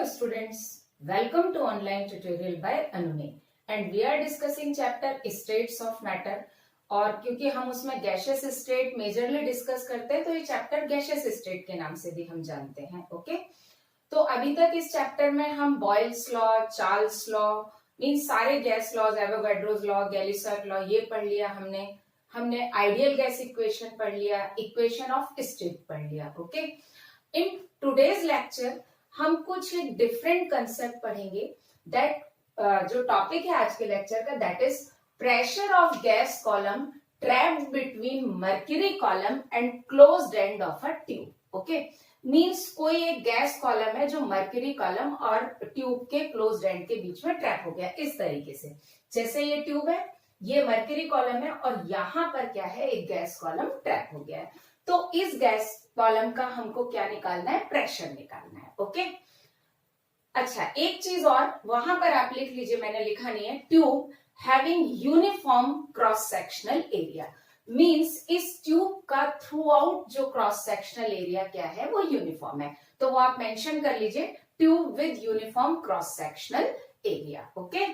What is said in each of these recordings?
students, welcome to online tutorial by Anune and we are discussing chapter states of matter और क्योंकि हम उसमें gaseous state majorly discuss करते हैं तो ये चैप्टर गैसियस स्टेट के नाम से भी हम जानते हैं। ओके, तो अभी तक इस चैप्टर में हम Boyle's law, Charles law mean सारे gas laws, Avogadro's law, Gay Lussac's law ये पढ़ लिया हमने आइडियल गैस इक्वेशन पढ़ लिया, इक्वेशन ऑफ स्टेट पढ़ लिया। ओके, इन टुडेज लेक्चर हम कुछ एक डिफरेंट कंसेप्ट पढ़ेंगे दैट जो टॉपिक है आज के लेक्चर का that is pressure of gas column trapped between mercury column and closed end of a tube. Okay, means कोई एक गैस कॉलम है जो मर्क्यूरी कॉलम और ट्यूब के क्लोज्ड एंड के बीच में ट्रैप हो गया इस तरीके से। जैसे ये ट्यूब है, ये मर्क्यूरी कॉलम है और यहां पर क्या है, एक गैस कॉलम ट्रैप हो गया है। तो इस गैस कॉलम का हमको क्या निकालना है, प्रेशर निकालना है। ओके, अच्छा एक चीज और वहां पर आप लिख लीजिए, मैंने लिखा नहीं है, tube having uniform cross sectional area means इस ट्यूब का थ्रू आउट जो क्रॉस सेक्शनल एरिया क्या है वो यूनिफॉर्म है, तो वो आप मेंशन कर लीजिए, tube with uniform cross sectional area. Okay,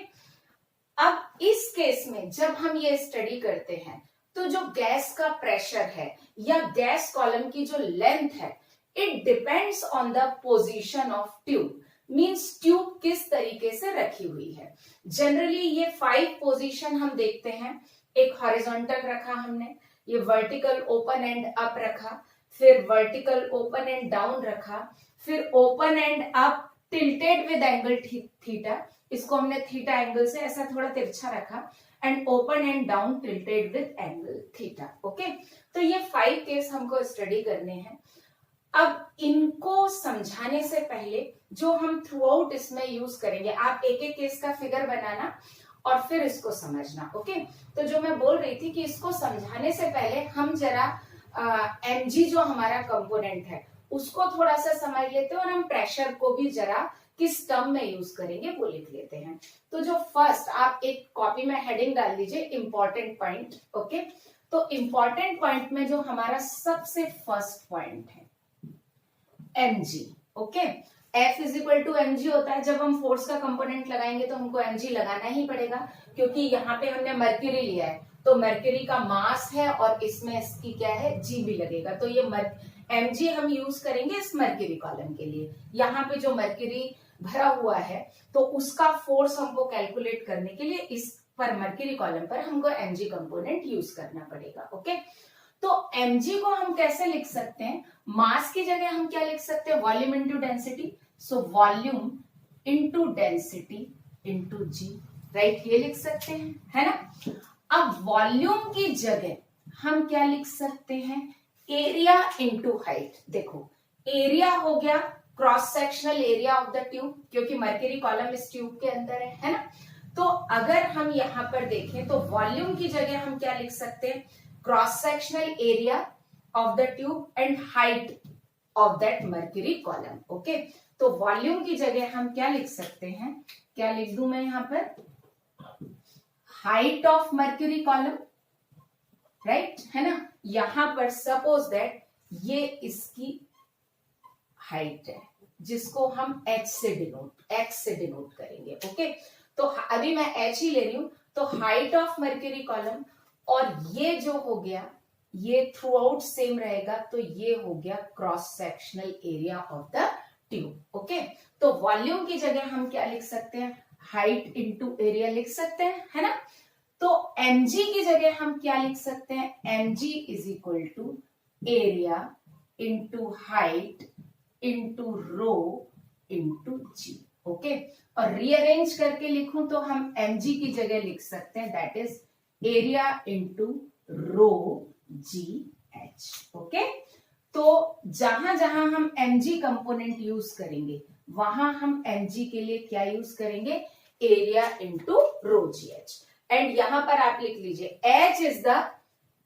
अब इस केस में जब हम ये स्टडी करते हैं तो जो गैस का प्रेशर है या गैस कॉलम की जो लेंथ है it depends on the position of tube means tube किस तरीके से रखी हुई है। जनरली ये 5 पोजीशन हम देखते हैं, एक हॉरिजॉन्टल रखा हमने, ये वर्टिकल ओपन एंड अप रखा, फिर वर्टिकल ओपन एंड डाउन रखा, फिर open end up tilted with angle theta, इसको हमने थीटा एंगल से ऐसा थोड़ा तिरछा रखा, and open and down tilted with angle theta. Okay, तो ये 5 केस हमको स्टडी करने हैं। अब इनको समझाने से पहले जो हम थ्रू आउट इसमें यूज करेंगे, आप एक एक केस का फिगर बनाना और फिर इसको समझना। ओके, तो जो मैं बोल रही थी कि इसको समझाने से पहले हम जरा mg जो हमारा कंपोनेंट है उसको थोड़ा सा समझ लेते हैं और हम प्रेशर को भी जरा किस टर्म में यूज करेंगे वो लिख लेते हैं। तो जो फर्स्ट आप एक कॉपी में हेडिंग डाल दीजिए इंपॉर्टेंट पॉइंट। ओके, तो इंपॉर्टेंट पॉइंट में जो हमारा सबसे फर्स्ट पॉइंट है mg। Okay, F is equal to mg होता है, जब हम फोर्स का कंपोनेंट लगाएंगे तो हमको mg लगाना ही पड़ेगा क्योंकि यहाँ पे हमने मर्क्यूरी लिया है तो मर्क्यूरी का मास है और इसमें इसकी क्या है, g भी लगेगा, तो ये mg हम यूज करेंगे इस मर्क्यूरी कॉलम के लिए। यहाँ पे जो मर्क्यूरी भरा हुआ है तो उसका फोर्स हमको कैलकुलेट करने के लिए इस पर मर्क्यूरी कॉलम पर हमको mg कंपोनेंट यूज करना पड़ेगा। ओके, तो mg को हम कैसे लिख सकते हैं, मास की जगह हम क्या लिख सकते हैं, volume into density, so volume into density into g, right, ये लिख सकते हैं, है ना। अब वॉल्यूम की जगह हम क्या लिख सकते हैं, एरिया इंटू हाइट। देखो एरिया हो गया cross sectional area of the tube क्योंकि मर्क्यूरी कॉलम इस ट्यूब के अंदर है ना। तो अगर हम यहाँ पर देखें तो वॉल्यूम की जगह हम क्या लिख सकते हैं, cross sectional area of the tube and height of that mercury column. Okay, तो वॉल्यूम की जगह हम क्या लिख सकते हैं, क्या लिख दूं मैं यहाँ पर, height of mercury column, right, है ना। यहां पर सपोज दैट ये इसकी हाइट है जिसको हम h से डिनोट करेंगे। ओके, तो अभी मैं h ही ले रही हूं, तो हाइट ऑफ मर्क्यूरी कॉलम और ये जो हो गया ये थ्रू आउट सेम रहेगा, तो ये हो गया cross sectional area of the tube. Okay, तो वॉल्यूम की जगह हम क्या लिख सकते हैं, हाइट इंटू एरिया लिख सकते हैं, है ना। तो mg की जगह हम क्या लिख सकते हैं, mg is equal to area into height into rho into g. Okay, और रीअरेंज करके लिखूं तो हम mg की जगह लिख सकते हैं that is area into rho ji H. Okay, तो जहां जहां हम mg कंपोनेंट यूज करेंगे वहां हम mg के लिए क्या यूज करेंगे, area into rho ji H. And यहां पर आप लिख लीजिए h is the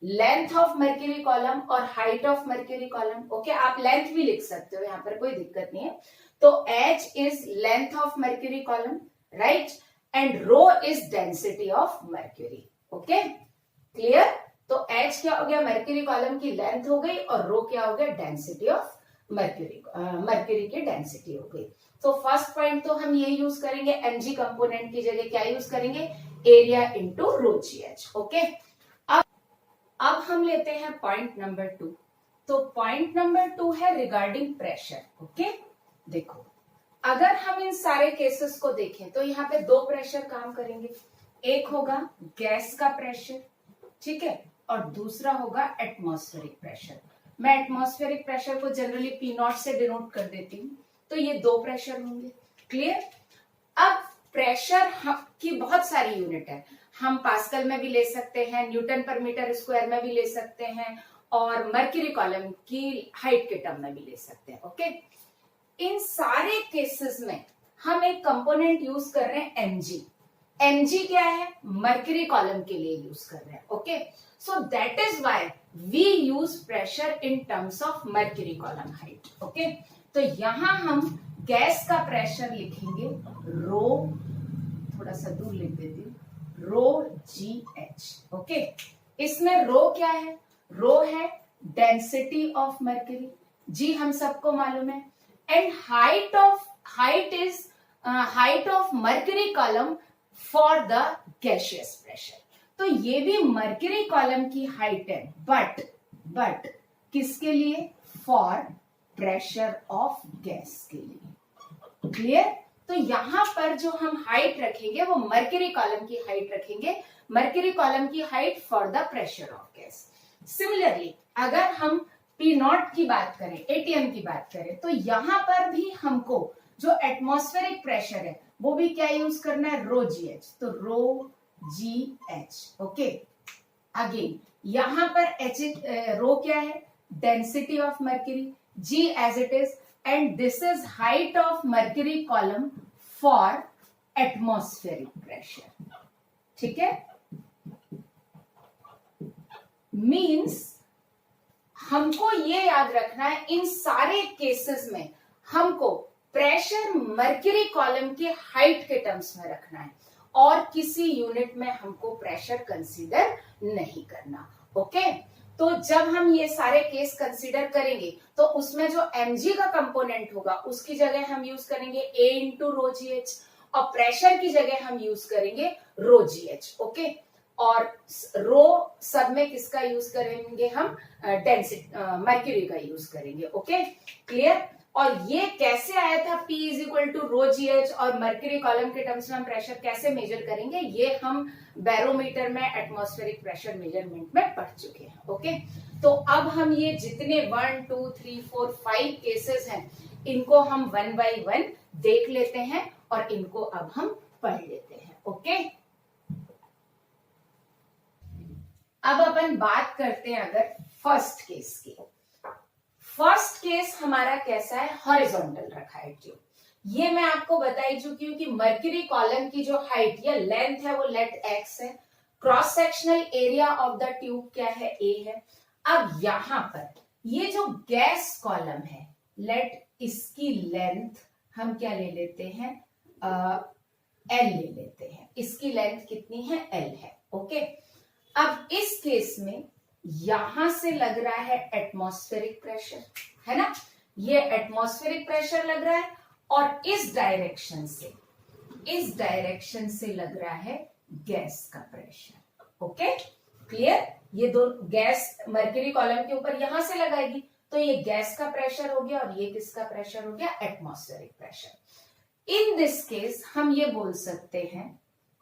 length of mercury column और height of mercury column. Okay, आप लेंथ भी लिख सकते हो, यहां पर कोई दिक्कत नहीं है। तो h is length of mercury column, right, and rho is density of mercury. Okay, clear. तो h क्या हो गया, मर्क्यूरी कॉलम की लेंथ हो गई और रो क्या हो गया, डेंसिटी ऑफ मर्क्यूरी की डेंसिटी हो गई। तो फर्स्ट पॉइंट तो हम ये यूज करेंगे, mg कंपोनेंट की जगह क्या यूज करेंगे, एरिया इंटू ρgh। ओके, अब हम लेते हैं पॉइंट नंबर 2। तो पॉइंट नंबर 2 है रिगार्डिंग प्रेशर। ओके, देखो अगर हम इन सारे केसेस को देखें तो यहाँ पे 2 प्रेशर काम करेंगे, एक होगा गैस का प्रेशर, ठीक है, और दूसरा होगा एटमॉस्फेरिक प्रेशर। मैं एटमॉस्फेरिक प्रेशर को जनरली P0 से डिनोट कर देती हूँ। तो ये 2 प्रेशर होंगे, क्लियर। अब प्रेशर की बहुत सारी यूनिट है, हम पास्कल में भी ले सकते हैं, न्यूटन पर मीटर स्क्वायर में भी ले सकते हैं, और मर्क्यूरी कॉलम की हाइट के टर्म में भी ले सकते हैं। ओके, इन सारे केसेस में हम एक कंपोनेंट यूज कर रहे हैं mg। mg क्या है, मर्क्यूरी कॉलम के लिए यूज कर रहे हैं। Okay, so that is why we use pressure in terms of mercury column height. Okay, तो यहां हम गैस का प्रेशर लिखेंगे रो, थोड़ा सा दूर लिख देती हूँ, ρgh। ओके, इसमें रो क्या है, रो है डेंसिटी ऑफ मर्क्यूरी, जी हम सबको मालूम है, and height of mercury column for the gaseous pressure. तो ये भी मर्क्यूरी कॉलम की हाइट है, बट किसके लिए, फॉर प्रेशर ऑफ गैस के लिए, क्लियर। तो यहां पर जो हम हाइट रखेंगे वो मर्क्यूरी कॉलम की हाइट रखेंगे, मर्क्यूरी कॉलम की height for the pressure of gas. Similarly अगर हम P0 की बात करें, ATM की बात करें, तो यहां पर भी हमको जो एटमॉस्फेरिक प्रेशर है वो भी क्या यूज करना है, ρgh। तो ρgh। ओके, अगेन यहां पर रो क्या है, density of mercury, g as it is, and this is height of mercury column for atmospheric pressure, ठीक है। मीन्स हमको ये याद रखना है, इन सारे केसेस में हमको प्रेशर मर्क्यूरी कॉलम की हाइट के टर्म्स में रखना है, और किसी यूनिट में हमको प्रेशर कंसीडर नहीं करना। ओके, तो जब हम ये सारे केस कंसीडर करेंगे तो उसमें जो mg का कंपोनेंट होगा उसकी जगह हम यूज करेंगे a इंटू ρgh, और प्रेशर की जगह हम यूज करेंगे ρgh। ओके, और रो सब में किसका यूज करेंगे, हम डेंसिटी मर्क्यूरी का यूज करेंगे। Okay, clear. और ये कैसे आया था P is equal to ρgh, और मर्क्यूरी कॉलम के टर्म्स में हम प्रेशर कैसे मेजर करेंगे, ये हम बैरोमीटर में एटमॉस्फेरिक प्रेशर मेजरमेंट में पढ़ चुके हैं। ओके, तो अब हम ये जितने 1 2 3 4 5 केसेस हैं इनको हम 1 बाय 1 देख लेते हैं, और इनको अब हम पढ़ लेते हैं। ओके, अब अपन बात करते हैं अगर फर्स्ट केस की। फर्स्ट केस हमारा कैसा है, हॉरिजॉन्टल रखा है ट्यूब। ये मैं आपको बताई चुकी हूँ कि मर्क्यूरी कॉलम की जो हाइट या लेंथ है वो लेट x है, cross sectional area of the tube क्या है, a है। अब यहां पर ये जो गैस कॉलम है, लेट इसकी लेंथ हम क्या ले लेते हैं, l ले लेते हैं, इसकी लेंथ कितनी है, l है। ओके, अब इस केस में यहां से लग रहा है एटमॉस्फेरिक प्रेशर, है ना, ये एटमॉस्फेरिक प्रेशर लग रहा है, और इस डायरेक्शन से लग रहा है गैस का प्रेशर। Okay, clear. ये दो गैस मर्क्यूरी कॉलम के ऊपर यहां से लगाएगी, तो ये गैस का प्रेशर हो गया, और ये किसका प्रेशर हो गया, atmospheric pressure. In this case हम ये बोल सकते हैं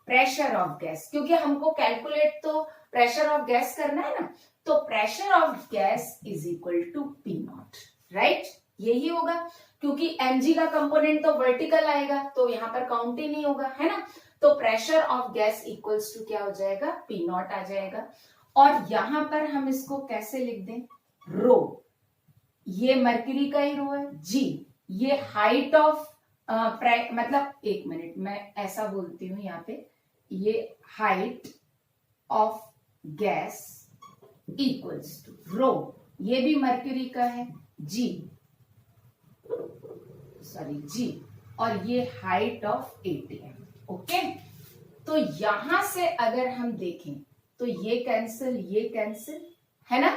प्रेशर ऑफ गैस, क्योंकि हमको कैलकुलेट तो प्रेशर ऑफ गैस करना है ना, तो pressure of gas is equal to P0, right, यही होगा, क्योंकि mg का कंपोनेंट तो वर्टिकल आएगा, तो यहां पर काउंट ही नहीं होगा, है ना। तो pressure of gas equals to क्या हो जाएगा, P0 आ जाएगा। और यहां पर हम इसको कैसे लिख दें, रो, ये मर्क्यूरी का ही रो है, g ये हाइट ऑफ मतलब एक मिनट मैं ऐसा बोलती हूं यहाँ पे, ये height of gas equals to rho, ये भी मर्क्यूरी का है, g, और ये हाइट ऑफ ATM। ओके, तो यहां से अगर हम देखें तो ये कैंसिल, है ना,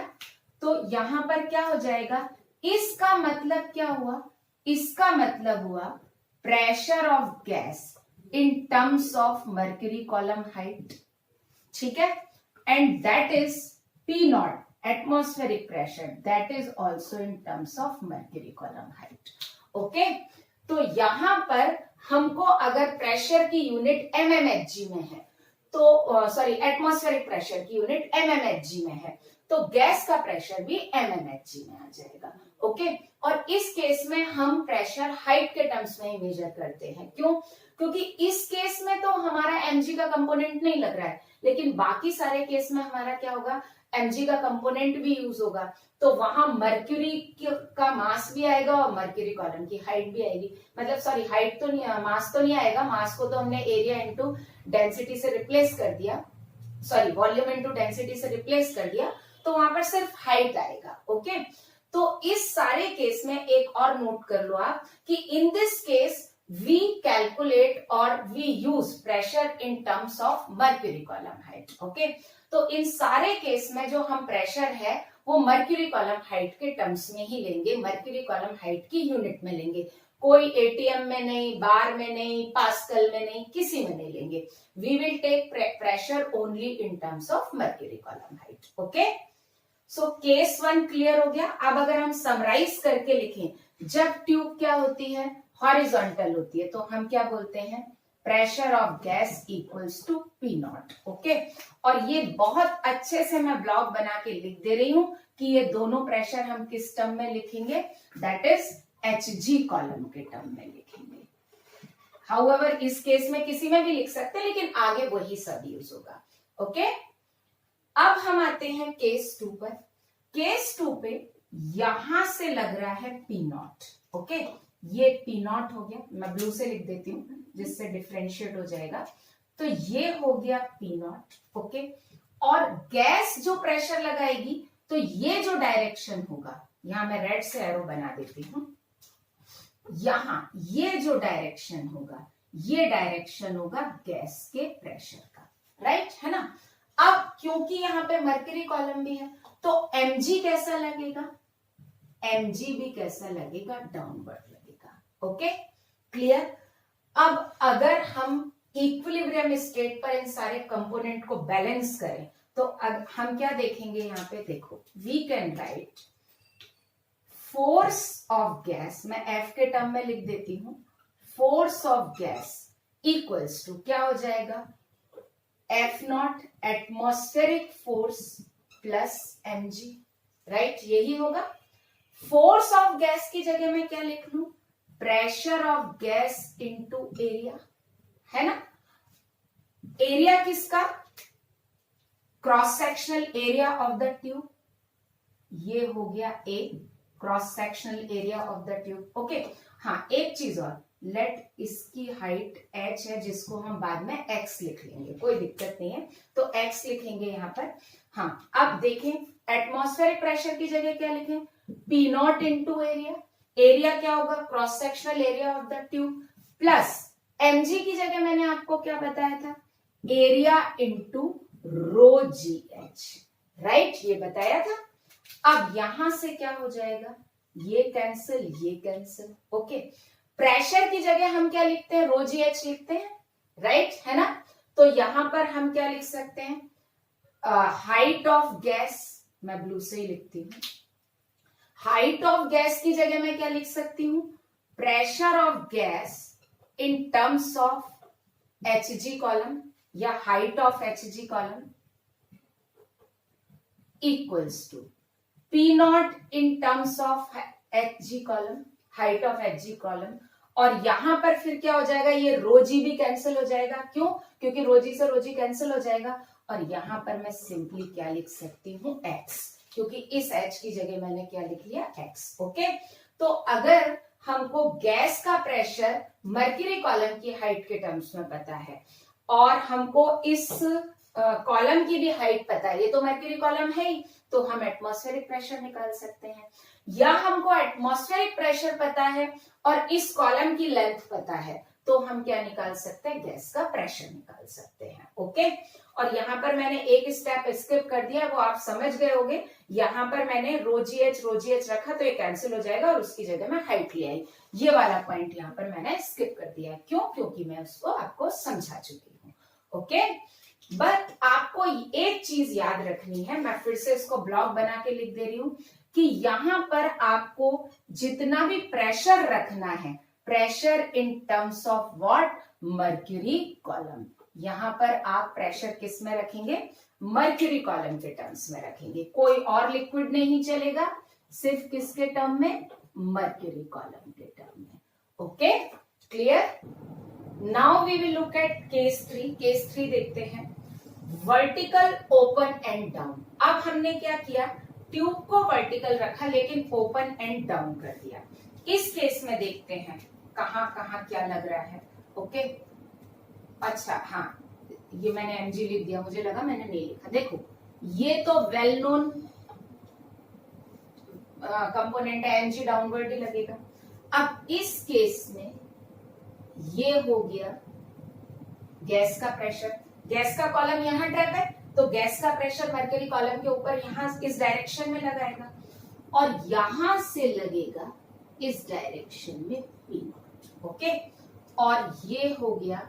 तो यहां पर क्या हो जाएगा, इसका मतलब क्या हुआ, इसका मतलब हुआ pressure of gas in terms of mercury column height, ठीक है, and that is P not atmospheric pressure, that is also in terms of mercury column height. Okay, तो यहां पर हमको अगर प्रेशर की यूनिट एमएमएचजी में है तो सॉरी एटमॉस्फेरिक प्रेशर की यूनिट एमएमएचजी में है, तो गैस का प्रेशर भी एमएमएचजी में आ जाएगा। ओके, और इस केस में हम प्रेशर हाइट के टर्म्स में ही मेजर करते हैं। क्यों? क्योंकि इस केस में तो हमारा एमजी का कंपोनेंट नहीं लग रहा है, लेकिन बाकी सारे केस में हमारा क्या होगा, एमजी का कंपोनेंट भी यूज होगा, तो वहां मर्क्यूरी का मास भी आएगा और मर्क्यूरी कॉलम की हाइट भी आएगी। मतलब सॉरी हाइट तो नहीं, मास तो नहीं आएगा, मास को तो हमने एरिया इंटू डेंसिटी से रिप्लेस कर दिया, सॉरी वॉल्यूम इंटू डेंसिटी से रिप्लेस कर दिया, तो वहां पर सिर्फ हाइट आएगा। ओके, तो इस सारे केस में एक और नोट कर लो आप कि in this case we calculate और we use pressure in terms of mercury column height. Okay, तो इन सारे केस में जो हम प्रेशर है वो मर्क्यूरी कॉलम हाइट के टर्म्स में ही लेंगे, मर्क्यूरी कॉलम हाइट की यूनिट में लेंगे, कोई एटीएम में नहीं, बार में नहीं, पास्कल में नहीं, किसी में नहीं लेंगे। We will take pressure only in terms of mercury column height. Okay, so case 1 clear हो गया। अब अगर हम समराइज करके लिखें, जब ट्यूब क्या होती है, हॉरिजॉन्टल होती है, तो हम क्या बोलते हैं, pressure of gas equals to P nought. Okay, और ये बहुत अच्छे से मैं ब्लॉक बना के लिख दे रही हूं कि ये दोनों प्रेशर हम किस टर्म में लिखेंगे, दैट इज एचजी कॉलम के टर्म में लिखेंगे। हाउएवर इस केस में किसी में भी लिख सकते हैं, लेकिन आगे वही सब यूज होगा। ओके, अब हम आते हैं केस 2 पर। केस 2 पे यहां से लग रहा है पी नॉट। ओके, ये पी नॉट हो गया, मैं ब्लू से लिख देती हूं जिससे डिफरेंशिएट हो जाएगा। तो ये हो गया पी नॉट। ओके, और गैस जो प्रेशर लगाएगी तो ये जो डायरेक्शन होगा, यहां मैं रेड से एरो बना देती हूं, यहां ये जो डायरेक्शन होगा, ये डायरेक्शन होगा गैस के प्रेशर का, राइट है ना। अब क्योंकि यहां पे मर्क्यूरी कॉलम भी है, तो एमजी कैसा लगेगा, एमजी भी कैसा लगेगा, डाउनवर्ड लगेगा। Okay, clear. अब अगर हम इक्विलिब्रियम स्टेट पर इन सारे कंपोनेंट को बैलेंस करें, तो अब हम क्या देखेंगे, यहां पे देखो, we can write force of gas, मैं एफ के टर्म में लिख देती हूं, force of gas equals to क्या हो जाएगा, F nought atmospheric force plus mg, right, यही होगा। फोर्स ऑफ गैस की जगह मैं क्या लिख लू, pressure of gas into area, है ना। एरिया किसका, cross sectional area of the tube, ये हो गया A, cross sectional area of the tube. Okay, हाँ एक चीज और, लेट इसकी हाइट h है, जिसको हम बाद में x लिख लेंगे, कोई दिक्कत नहीं है, तो x लिखेंगे यहां पर। हाँ, अब देखें एटमॉस्फेरिक प्रेशर की जगह क्या लिखें, P nought into area, area क्या होगा, cross sectional area of the tube, plus mg की जगह मैंने आपको क्या बताया था, एरिया इंटू रो जी एच, राइट, ये बताया था। अब यहां से क्या हो जाएगा, ये कैंसिल, ये कैंसिल। ओके, प्रेशर की जगह हम क्या लिखते हैं, रो जी एच लिखते हैं, राइट है ना। तो यहां पर हम क्या लिख सकते हैं, हाइट ऑफ गैस, मैं ब्लू से ही लिखती हूं, हाइट ऑफ गैस की जगह मैं क्या लिख सकती हूं, pressure of gas in terms of HG column या height of HG column equals to P not in terms of HG column, height of HG column, और यहां पर फिर क्या हो जाएगा, ये रोजी भी कैंसिल हो जाएगा। क्यों, क्योंकि रोजी से रोजी कैंसिल हो जाएगा, और यहां पर मैं सिंपली क्या लिख सकती हूं, x, क्योंकि इस h की जगह मैंने क्या लिख लिया, x। ओके, तो अगर हमको गैस का प्रेशर मर्क्यूरी कॉलम की हाइट के टर्म्स में पता है, और हमको इस कॉलम की भी हाइट पता है, ये तो मर्क्यूरी कॉलम है ही, तो हम एटमॉस्फेरिक प्रेशर निकाल सकते हैं, या हमको एटमॉस्फेरिक प्रेशर पता है और इस कॉलम की लेंथ पता है, तो हम क्या निकाल सकते हैं, गैस का प्रेशर निकाल सकते हैं। ओके, और यहां पर मैंने एक स्टेप स्किप कर दिया, वो आप समझ गए होंगे, यहां पर मैंने रो जी एच रखा, तो ये कैंसिल हो जाएगा और उसकी जगह मैं हाइट ले आई, ये वाला पॉइंट यहाँ पर मैंने स्किप कर दिया। क्यों? क्योंकि मैं उसको आपको समझा चुकी हूँ। ओके, बट आपको एक चीज याद रखनी है, मैं फिर से इसको ब्लॉक बना के लिख दे रही हूं कि यहां पर आपको जितना भी प्रेशर रखना है, pressure in terms of what, mercury column. यहां पर आप प्रेशर किस में रखेंगे? मर्क्यूरी कॉलम के टर्म्स में रखेंगे। कोई और लिक्विड नहीं चलेगा, सिर्फ किसके टर्म में? मर्क्यूरी कॉलम के टर्म में। Okay, clear? Now we will look at case 3। Case 3 देखते हैं, वर्टिकल ओपन एंड डाउन। अब हमने क्या किया? ट्यूब को वर्टिकल रखा लेकिन ओपन एंड डाउन कर दिया। इस केस में देखते हैं कहां कहां क्या लग रहा है। ओके, अच्छा हाँ, ये मैंने mg लिख दिया, मुझे लगा मैंने नहीं लिखा। देखो, ये तो वेल नोन कंपोनेंट है, mg डाउनवर्ड ही लगेगा। अब इस केस में ये हो गया गैस का प्रेशर। गैस का कॉलम यहां ट्रैप है, तो गैस का प्रेशर मर्करी कॉलम के ऊपर यहां इस डायरेक्शन में लगाएगा और यहां से लगेगा इस डायरेक्शन में P नॉट। ओके, और ये हो गया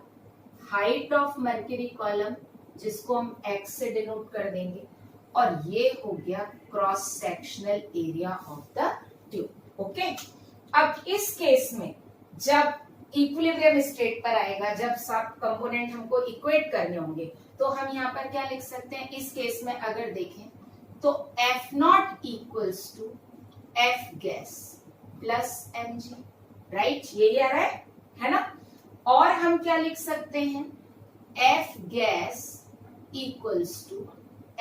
हाइट ऑफ मर्करी कॉलम, जिसको हम x से डिनोट कर देंगे, और ये हो गया cross sectional area of the tube. Okay, अब इस केस में जब इक्विलिब्रियम स्टेट पर आएगा, जब सब कंपोनेंट हमको इक्वेट करने होंगे, तो हम यहाँ पर क्या लिख सकते हैं? इस केस में अगर देखें तो F nought equals to F gas plus mg, right? यही आ रहा है ना? और हम क्या लिख सकते हैं? F gas equals to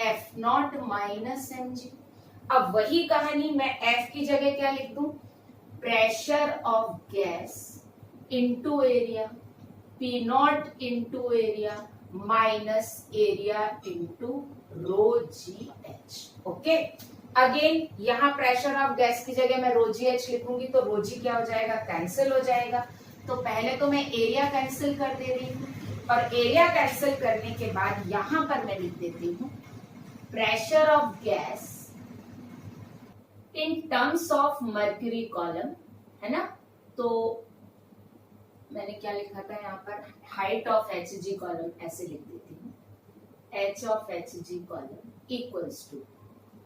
F nought minus mg। अब वही कहानी, मैं F की जगह क्या लिख दूं? Pressure of gas into area, P nought into area minus area into rho ji H. Okay, again यहाँ प्रेशर ऑफ गैस की जगह मैं रो जी एच लिखूंगी तो रो जी क्या हो जाएगा? कैंसिल हो जाएगा। तो पहले तो मैं एरिया कैंसिल कर दे रही हूँ, और एरिया कैंसिल करने के बाद यहां पर मैं लिख देती हूँ pressure of gas in terms of mercury column, है ना? तो मैंने क्या लिखा था यहाँ पर? Height of H g column, ऐसे लिख देती हूँ, H of H g column equals to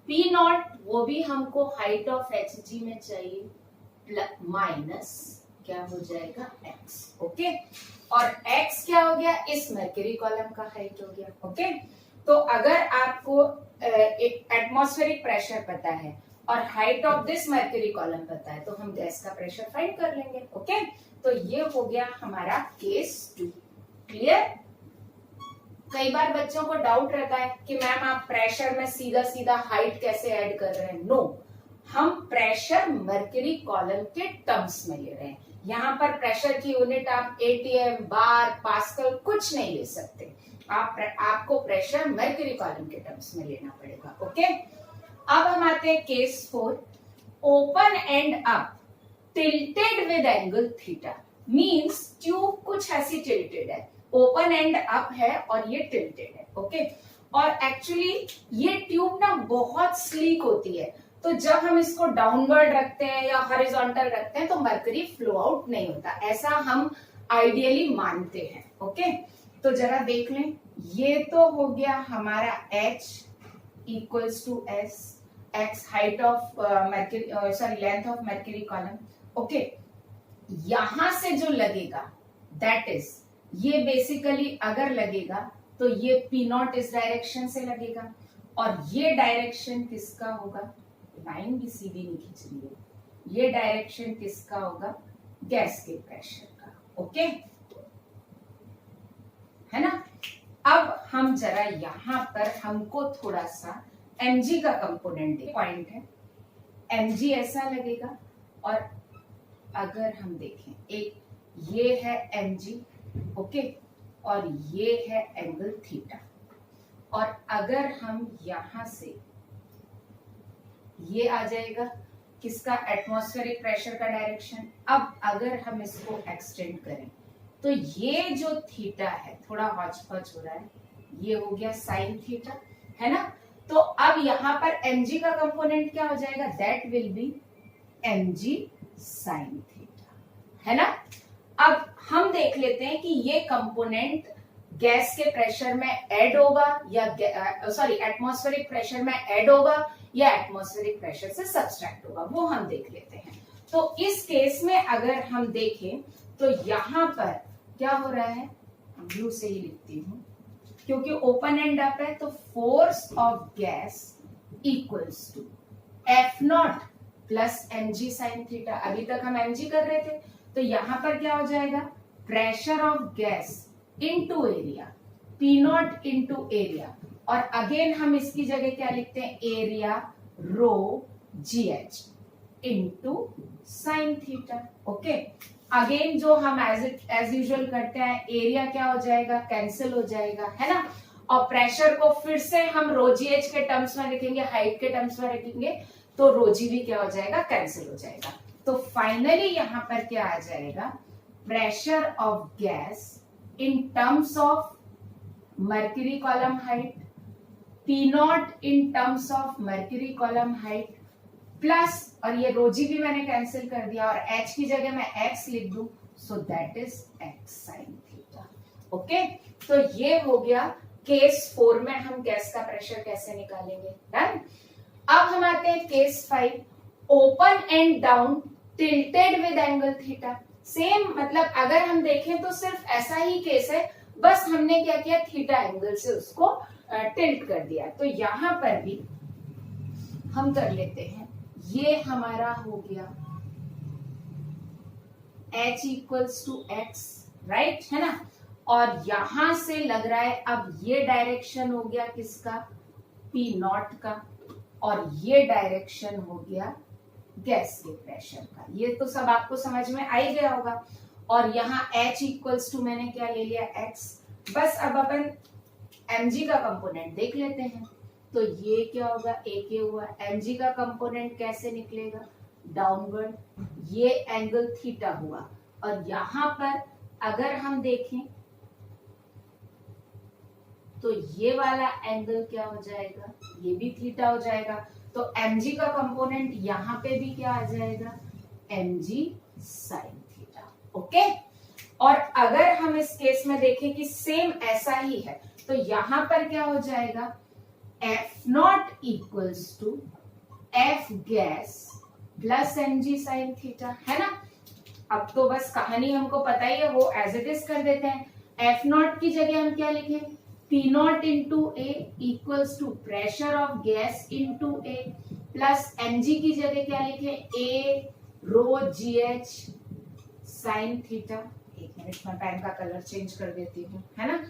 P nought, वो भी हमको हाइट ऑफ एच जी में चाहिए, माइनस क्या हो जाएगा? एक्स। ओके, और एक्स क्या हो गया? इस मर्क्यूरी कॉलम का हाइट हो गया। ओके, तो अगर आपको एक एटमॉस्फेरिक प्रेशर पता है और height of this mercury column पता है, तो हम गैस का प्रेशर फाइंड कर लेंगे। ओके, तो ये हो गया हमारा केस 2। क्लियर? कई बार बच्चों को डाउट रहता है कि मैम आप प्रेशर में सीधा सीधा हाइट कैसे ऐड कर रहे हैं? नो, हम प्रेशर मर्क्यूरी कॉलम के टर्म्स में ले रहे हैं। यहाँ पर प्रेशर की यूनिट आप एटीएम, बार, पास्कल कुछ नहीं ले सकते। आपको प्रेशर मर्क्यूरी कॉलम के टर्म्स में लेना पड़ेगा। ओके, अब हम आते हैं case 4। Open end up tilted with angle theta, means tube कुछ ऐसी टिल्टेड है, ओपन एंड अप है और ये टिल्टेड है। ओके, और एक्चुअली ये ट्यूब ना बहुत स्लीक होती है, तो जब हम इसको डाउनवर्ड रखते हैं या हॉरिजॉन्टल रखते हैं तो मर्करी फ्लो आउट नहीं होता, ऐसा हम आइडियली मानते हैं। ओके, तो जरा देख लें, ये तो हो गया हमारा H equals to S, X height of mercury, sorry length of mercury column. Okay, यहां से जो लगेगा दैट इज, ये बेसिकली अगर लगेगा तो ये P नॉट इस डायरेक्शन से लगेगा, और ये डायरेक्शन किसका होगा? लाइन भी सीधी नहीं खींच रही है, ये डायरेक्शन किसका होगा? गैस के प्रेशर का। ओके, है ना? अब हम जरा यहां पर हमको थोड़ा सा mg का कंपोनेंट पॉइंट है, mg ऐसा लगेगा, और अगर हम देखें एक ये है mg, ओके, और ये है एंगल थीटा, और अगर हम यहां से ये आ जाएगा किसका? एटमॉस्फेरिक प्रेशर का डायरेक्शन। अब अगर हम इसको एक्सटेंड करें तो ये जो थीटा है, थोड़ा हॉच पॉच हो रहा है, ये हो गया साइन थीटा, है ना? तो अब यहां पर mg का कंपोनेंट क्या हो जाएगा? That will B mg sine theta. है ना। अब हम देख लेते हैं कि ये कंपोनेंट गैस के प्रेशर में ऐड होगा या एटमॉस्फेरिक प्रेशर में ऐड होगा या एटमॉस्फेरिक प्रेशर से सब्सट्रैक्ट होगा, वो हम देख लेते हैं। तो इस केस में अगर हम देखें तो यहां पर क्या हो रहा है, ब्लू से ही लिखती हूं क्योंकि ओपन एंड अप है, तो force of gas equals to F nought plus mg sine theta. अभी तक हम mg कर रहे थे, तो यहां पर क्या हो जाएगा, pressure of gas into area, P not into area, और अगेन हम इसकी जगह क्या लिखते हैं, एरिया रो जी H into sine theta. Okay, again जो हम एज यूजुअल करते हैं, एरिया क्या हो जाएगा, कैंसिल हो जाएगा, है ना। और प्रेशर को फिर से हम रो जी एच के टर्म्स में लिखेंगे, हाइट के टर्म्स में लिखेंगे, तो रो जी भी क्या हो जाएगा, कैंसिल हो जाएगा। तो फाइनली यहां पर क्या आ जाएगा, pressure of gas in terms of mercury column height, P naught in terms of mercury column height plus, और ये रोजी भी मैंने कैंसिल कर दिया और H की जगह मैं X लिख दूं, सो that is X sin theta. Okay, तो ये हो गया केस 4 में हम गैस का प्रेशर कैसे निकालेंगे। डन। अब हम आते हैं case 5, open and down tilted with angle theta. Same मतलब अगर हम देखें तो सिर्फ ऐसा ही केस है, बस हमने क्या किया, थीटा एंगल से उसको टिल्ट कर दिया। तो यहां पर भी हम कर लेते हैं, ये हमारा हो गया H equals to x, right, है ना। और यहां से लग रहा है अब ये डायरेक्शन हो गया किसका, P नॉट का, और ये डायरेक्शन हो गया गैस के प्रेशर का। ये तो सब आपको समझ में आ ही गया होगा। और यहाँ H इक्वल्स टू मैंने क्या ले लिया, X। बस अब अपन mg का कंपोनेंट देख लेते हैं, तो ये क्या होगा, AK हुआ, mg का कंपोनेंट कैसे निकलेगा, डाउनवर्ड, ये एंगल थीटा हुआ, और यहां पर अगर हम देखें तो ये वाला एंगल क्या हो जाएगा, ये भी थीटा हो जाएगा। तो mg का कंपोनेंट यहां पे भी क्या आ जाएगा, mg sin थीटा। ओके, और अगर हम इस केस में देखें कि सेम ऐसा ही है, तो यहां पर क्या हो जाएगा, F nought equals to F gas plus mg sin theta, है ना। अब तो बस कहानी हमको पता ही है, वो एज इट इज कर देते हैं। F नॉट की जगह हम क्या लिखें, P nought into A equals to pressure of gas into A, plus mg की जगह क्या लिखे, A rho ji h sine theta. एक मिनट में पेन का कलर चेंज कर देती हूँ, है ना।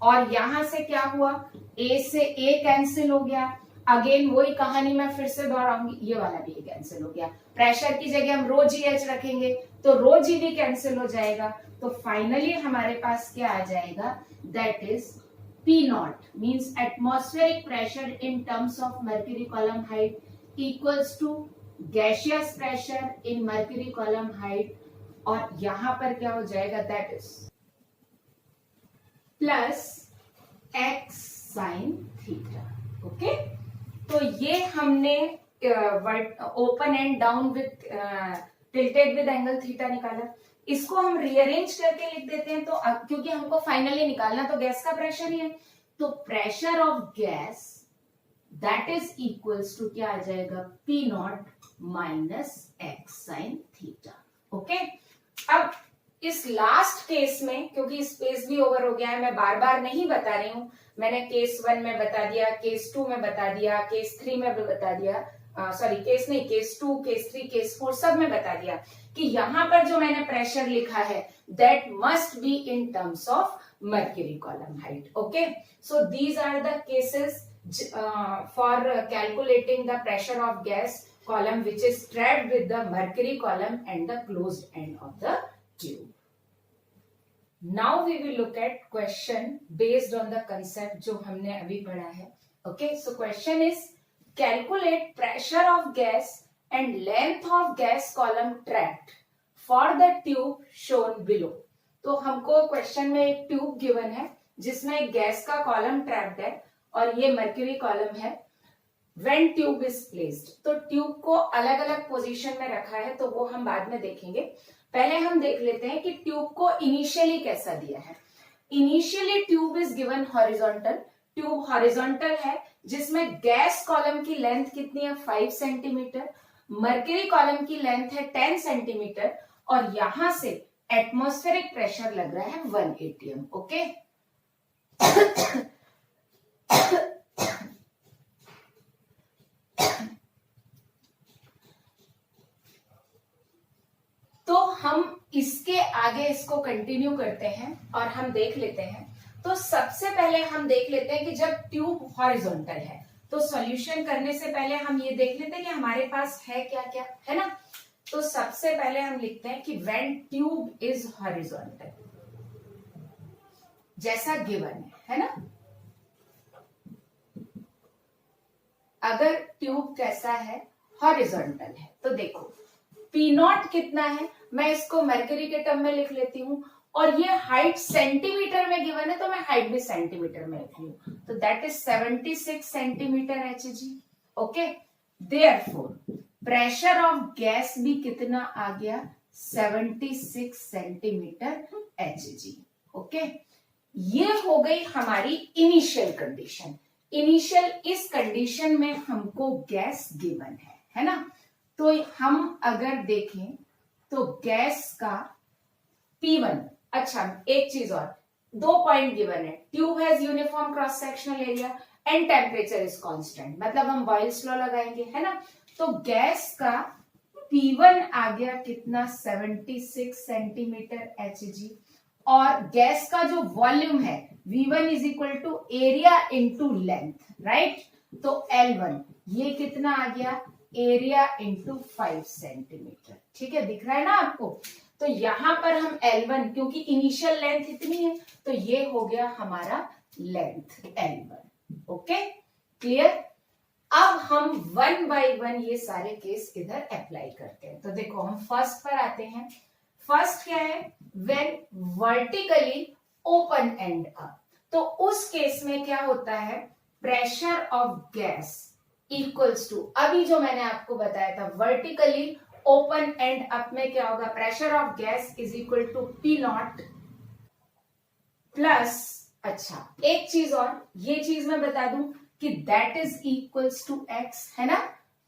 और यहां से क्या हुआ, ए से ए कैंसिल हो गया, अगेन वही कहानी मैं फिर से दोहराऊंगी, ये वाला भी कैंसिल हो गया। प्रेशर की जगह हम रो जी एच रखेंगे तो रो जी भी कैंसिल हो जाएगा। तो फाइनली हमारे पास क्या आ जाएगा, that is P naught means atmospheric pressure in terms of mercury column height equals to gaseous pressure in mercury column height, और यहां पर क्या हो जाएगा, that is plus x sin theta। Okay, तो ये हमने open and down with tilted with angle theta निकाला। इसको हम रीअरेंज करके लिख देते हैं, तो क्योंकि हमको फाइनली निकालना तो गैस का प्रेशर ही है, तो pressure of gas that is equals to क्या आ जाएगा, P nought minus x sine theta. Okay, अब इस लास्ट केस में, क्योंकि स्पेस भी ओवर हो गया है, मैं बार बार नहीं बता रही हूं, मैंने केस 1 में बता दिया, केस 2 में बता दिया, केस 3 में भी बता दिया, सॉरी केस नहीं, केस 2, केस 3, केस 4 सब में बता दिया कि यहां पर जो मैंने प्रेशर लिखा है that must be in terms of mercury column height. Okay, so these are the cases for calculating the pressure of gas column which is trapped with the mercury column and the closed end of the tube. Now we will look at question based on the concept जो हमने अभी पढ़ा है। Okay, so question is calculate pressure of gas and length of gas column trapped for the tube shown below। तो हमको question में एक tube given है जिसमें एक गैस का कॉलम ट्रैप्ड है और ये मर्क्यूरी कॉलम है। When tube is placed, तो ट्यूब को अलग अलग पोजीशन में रखा है, तो वो हम बाद में देखेंगे। पहले हम देख लेते हैं कि ट्यूब को इनिशियली कैसा दिया है। Initially tube is given horizontal, tube horizontal है जिसमें गैस कॉलम की लेंथ कितनी है 5 सेंटीमीटर, मर्क्यूरी कॉलम की लेंथ है 10 सेंटीमीटर और यहां से एटमॉस्फेरिक प्रेशर लग रहा है 1 atm। ओके तो हम इसके आगे इसको कंटिन्यू करते हैं और हम देख लेते हैं। तो सबसे पहले हम देख लेते हैं कि जब ट्यूब हॉरिजॉन्टल है तो सॉल्यूशन करने से पहले हम ये देख लेते हैं कि हमारे पास है क्या क्या, है ना। तो सबसे पहले हम लिखते हैं कि व्हेन ट्यूब इज हॉरिजॉन्टल, जैसा गिवन है ना। अगर ट्यूब कैसा है हॉरिजॉन्टल है तो देखो पी नॉट कितना है, मैं इसको मर्क्यूरी के टर्म में लिख लेती हूँ और ये हाइट सेंटीमीटर में गिवन है तो मैं हाइट भी सेंटीमीटर में लिख लूं, तो that is 76 centimetre Hg। Okay, therefore pressure of gas भी कितना आ गया 76 सेंटीमीटर Hg। ओके, ये हो गई हमारी इनिशियल कंडीशन। इनिशियल इस कंडीशन में हमको गैस गिवन है ना। तो हम अगर देखें तो गैस का P1, अच्छा एक चीज और, 2 पॉइंट गिवन है, tube has uniform cross sectional area and temperature is constant, मतलब हम बॉयल्स लॉ लगाएंगे, है ना। तो गैस का P1 आ गया कितना 76 सेंटीमीटर Hg और गैस का जो वॉल्यूम है V1 is equal to area into length, right. तो L1 ये कितना आ गया एरिया इंटू 5 सेंटीमीटर, ठीक है, दिख रहा है ना आपको। तो यहां पर हम L1 क्योंकि इनिशियल लेंथ इतनी है तो ये हो गया हमारा लेंथ L1। Okay clear. अब हम 1 by 1 ये सारे केस इधर अप्लाई करते हैं। तो देखो हम फर्स्ट पर आते हैं। फर्स्ट क्या है, when vertically open end up, तो उस केस में क्या होता है pressure of gas equals to, अभी जो मैंने आपको बताया था वर्टिकली ओपन एंड अप में क्या होगा, pressure of gas is equal to P nought plus, अच्छा एक चीज और, ये चीज मैं बता दूं कि that is equals to x, है ना।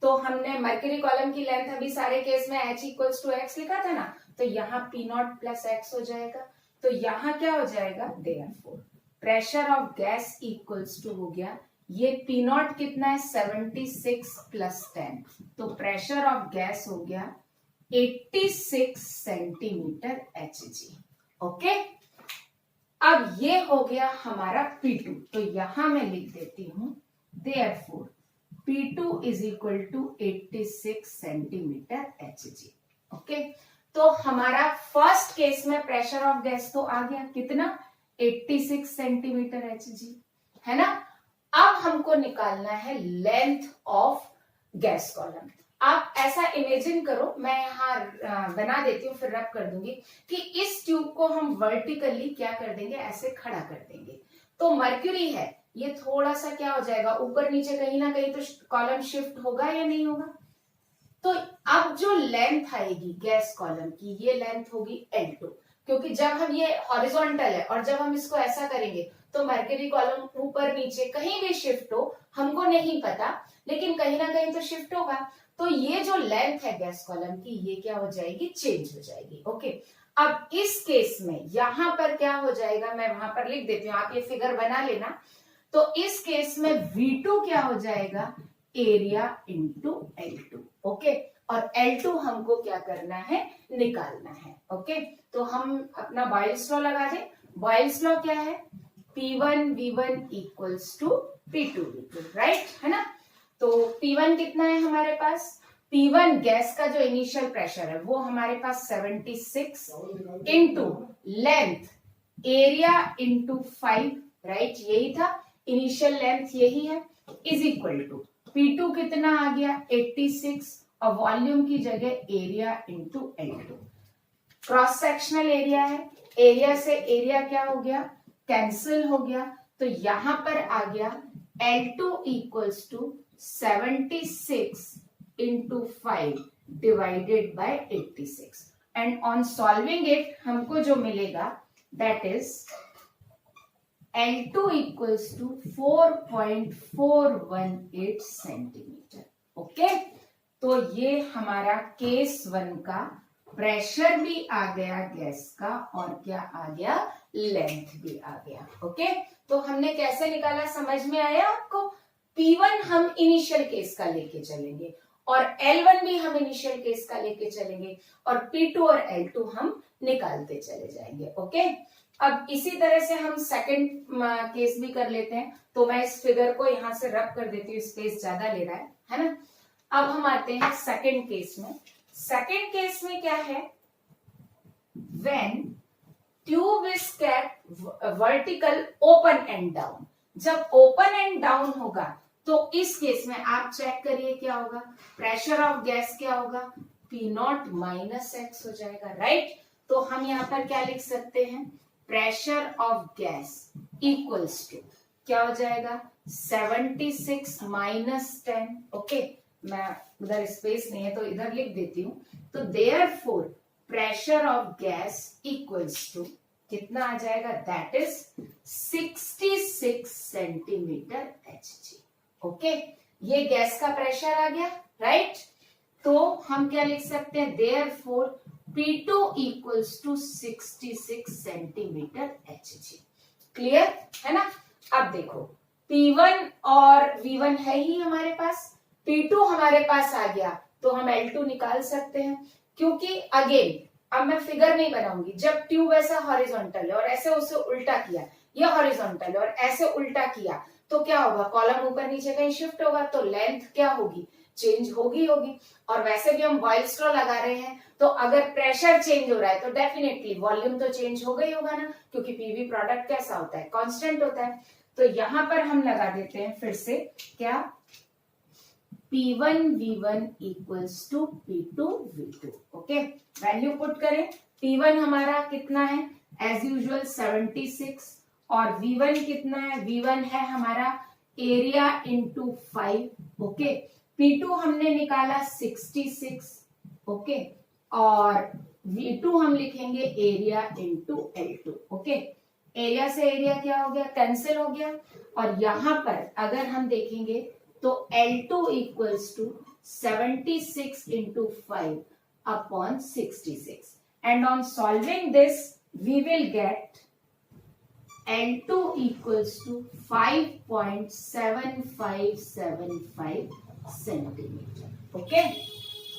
तो हमने मर्क्यूरी कॉलम की लेंथ अभी सारे केस में h इक्वल्स टू एक्स लिखा था ना, तो यहाँ पी नॉट प्लस एक्स हो जाएगा। तो यहाँ क्या हो जाएगा, therefore pressure of gas equals to हो गया, ये पी नॉट कितना है 76 प्लस 10, तो प्रेशर ऑफ गैस हो गया 86 सेंटीमीटर Hg। ओके, अब ये हो गया हमारा P2, तो यहां मैं लिख देती हूं therefore P2 is equal to 86 centimetre Hg। Okay, तो हमारा फर्स्ट केस में प्रेशर ऑफ गैस तो आ गया कितना 86 सेंटीमीटर Hg, है ना। अब हमको निकालना है लेंथ ऑफ गैस कॉलम। आप ऐसा इमेजिन करो, मैं यहाँ बना देती हूँ फिर रब कर दूंगी कि इस ट्यूब को हम वर्टिकली क्या कर देंगे, ऐसे खड़ा कर देंगे। तो मर्क्यूरी है, ये थोड़ा सा क्या हो जाएगा ऊपर नीचे कहीं ना कहीं तो कॉलम शिफ्ट होगा या नहीं होगा। तो अब जो लेंथ आएगी गैस कॉलम की, ये लेंथ होगी L2, क्योंकि जब हम ये हॉरिजॉन्टल है और जब हम इसको ऐसा करेंगे तो मर्क्यूरी कॉलम ऊपर नीचे कहीं भी शिफ्ट हो हमको नहीं पता, लेकिन कहीं ना कहीं तो शिफ्ट होगा। तो ये जो लेंथ है गैस कॉलम की ये क्या हो जाएगी, चेंज हो जाएगी। ओके, अब इस केस में यहां पर क्या हो जाएगा, मैं वहां पर लिख देती हूँ, आप ये फिगर बना लेना। तो इस केस में V2 क्या हो जाएगा, एरिया इंटू L2। ओके, और L2 हमको क्या करना है, निकालना है। ओके, तो हम अपना बॉयल्स लॉ लगा दें। बॉयल्स लॉ क्या है, P1 V1 equals to P2 V2, right, है ना। तो P1 कितना है हमारे पास, P1 गैस का जो इनिशियल प्रेशर है वो हमारे पास 76 into length area into 5, right, यही था इनिशियल लेंथ, यही है, इज इक्वल टू P2 कितना आ गया 86 और वॉल्यूम की जगह area into L2। Cross sectional area है, एरिया से एरिया क्या हो गया, कैंसिल हो गया। तो यहां पर आ गया L2 equals to 76 into 5 divided by 86। And on solving it हमको जो मिलेगा that is L2 equals to 4.418 centimetre. Okay, तो ये हमारा केस 1 का प्रेशर भी आ गया गैस का, और क्या आ गया, लेंथ भी आ गया. ओके, तो हमने कैसे निकाला, समझ में आया आपको. P1 हम इनिशियल केस का लेके चलेंगे, और L1 भी हम इनिशियल केस का लेके चलेंगे, और P2 और L2 हम निकालते चले जाएंगे. ओके, अब इसी तरह से हम सेकंड केस भी कर लेते हैं. तो मैं इस फिगर को यहां से रब कर देती हूँ, स्पेस ज्यादा ले रहा है ना. अब हम आते हैं सेकंड केस में. सेकंड केस में क्या है, when tube is kept vertical open and down. जब ओपन एंड डाउन होगा तो इस केस में आप चेक करिए क्या होगा, प्रेशर ऑफ गैस क्या होगा, P0 माइनस एक्स हो जाएगा. राइट, तो हम यहाँ पर क्या लिख सकते हैं, pressure of gas equals to क्या हो जाएगा, 76 माइनस 10. ओके, मैं उधर स्पेस नहीं है तो इधर लिख देती हूँ. तो therefore pressure of gas equals to कितना आ जाएगा, that is 66 centimetre Hg. Okay, ये गैस का प्रेशर आ गया. राइट, तो हम क्या लिख सकते हैं, therefore P2 equals to 66 centimetre Hg. Clear है ना. अब देखो P1 और V1 है ही हमारे पास, P2 हमारे पास आ गया, तो हम L2 निकाल सकते हैं. क्योंकि अगेन अब मैं फिगर नहीं बनाऊंगी, जब ट्यूब ऐसा हॉरिजॉन्टल है और ऐसे उसे उल्टा किया, ये हॉरिजॉन्टल है और ऐसे उल्टा किया, तो क्या होगा, कॉलम ऊपर नीचे कहीं शिफ्ट होगा, तो लेंथ क्या होगी, चेंज होगी. और वैसे भी हम बॉयल स्ट्रॉ लगा रहे हैं, तो अगर प्रेशर चेंज हो रहा है तो डेफिनेटली वॉल्यूम तो चेंज होगा ही होगा ना, क्योंकि पीवी प्रोडक्ट कैसा होता है, कांस्टेंट होता है. तो यहां पर हम लगा देते हैं फिर से क्या, P1 V1 equals to P2 V2. Okay, value put करें. P1 हमारा कितना है, एज यूजुअल 76, और V1 कितना है, V1 है हमारा एरिया इंटू 5. ओके, P2 हमने निकाला 66. ओके, और V2 हम लिखेंगे area into L2. Okay, area से एरिया क्या हो गया, कैंसिल हो गया. और यहां पर अगर हम देखेंगे तो L2 equals to 76 into 5 upon 66. And on solving this we will get L2 equals to 5.7575 centimetre. Okay,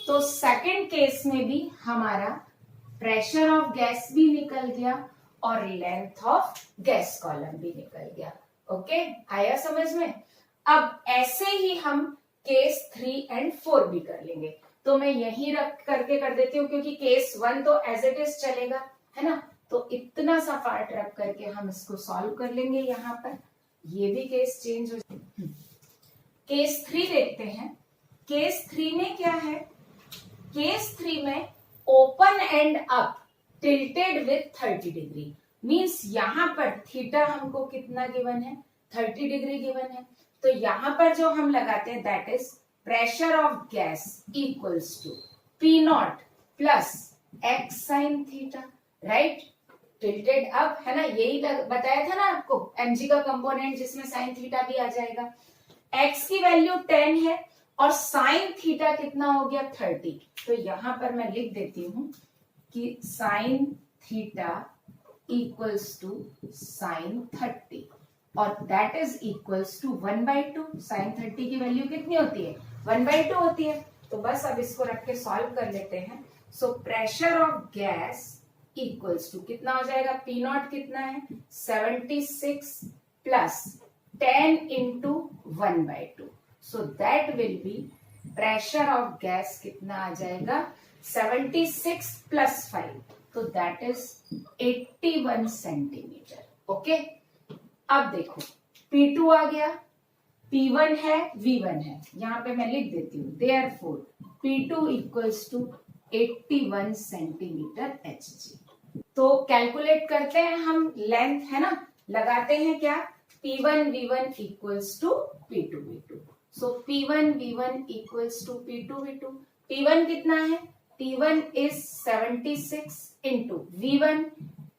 तो सेकंड केस में भी हमारा प्रेशर ऑफ गैस भी निकल गया और लेंथ ऑफ गैस कॉलम भी निकल गया. ओके, आया समझ में. अब ऐसे ही हम केस 3 एंड 4 भी कर लेंगे. तो मैं यही रख करके कर देती हूँ, क्योंकि केस 1 तो एज इट इज चलेगा, है ना. तो इतना सा पार्ट रख करके हम इसको सॉल्व कर लेंगे. यहाँ पर ये भी केस चेंज हो जाए. केस 3 देखते हैं. केस 3 में क्या है, केस 3 में open end up tilted with 30 degree. Means यहाँ पर थीटा हमको कितना गिवन है, 30 डिग्री गिवन है. तो यहाँ पर जो हम लगाते हैं that is pressure of gas equals to P0 plus x sine theta. Right, tilted up है ना, यही बताया था ना आपको, mg का कंपोनेंट जिसमें साइन थीटा भी आ जाएगा. x की वैल्यू 10 है और साइन थीटा कितना हो गया, 30. तो यहां पर मैं लिख देती हूं कि sine theta equals to sine 30, और that is equals to 1/2. Sine 30 की वैल्यू कितनी होती है, 1/2 होती है. तो बस अब इसको रख के सॉल्व कर लेते हैं. So pressure of gas equals to कितना हो जाएगा, P0 कितना है, 76 plus 10 into 1/2. So that will be pressure of gas कितना आ जाएगा, 76 प्लस 5, तो दैट इज 81 सेंटीमीटर. ओके, अब देखो P2 आ गया, P1 है, V1 है, यहां पे मैं लिख देती हूँ. Therefore P2 equals to 81 centimetre Hg. तो कैलकुलेट करते हैं हम लेंथ, है ना, लगाते हैं क्या, P1 V1 equals to P2 V2. So P1 V1 equals to P2 V2. P1 कितना है, T1 is 76 into V1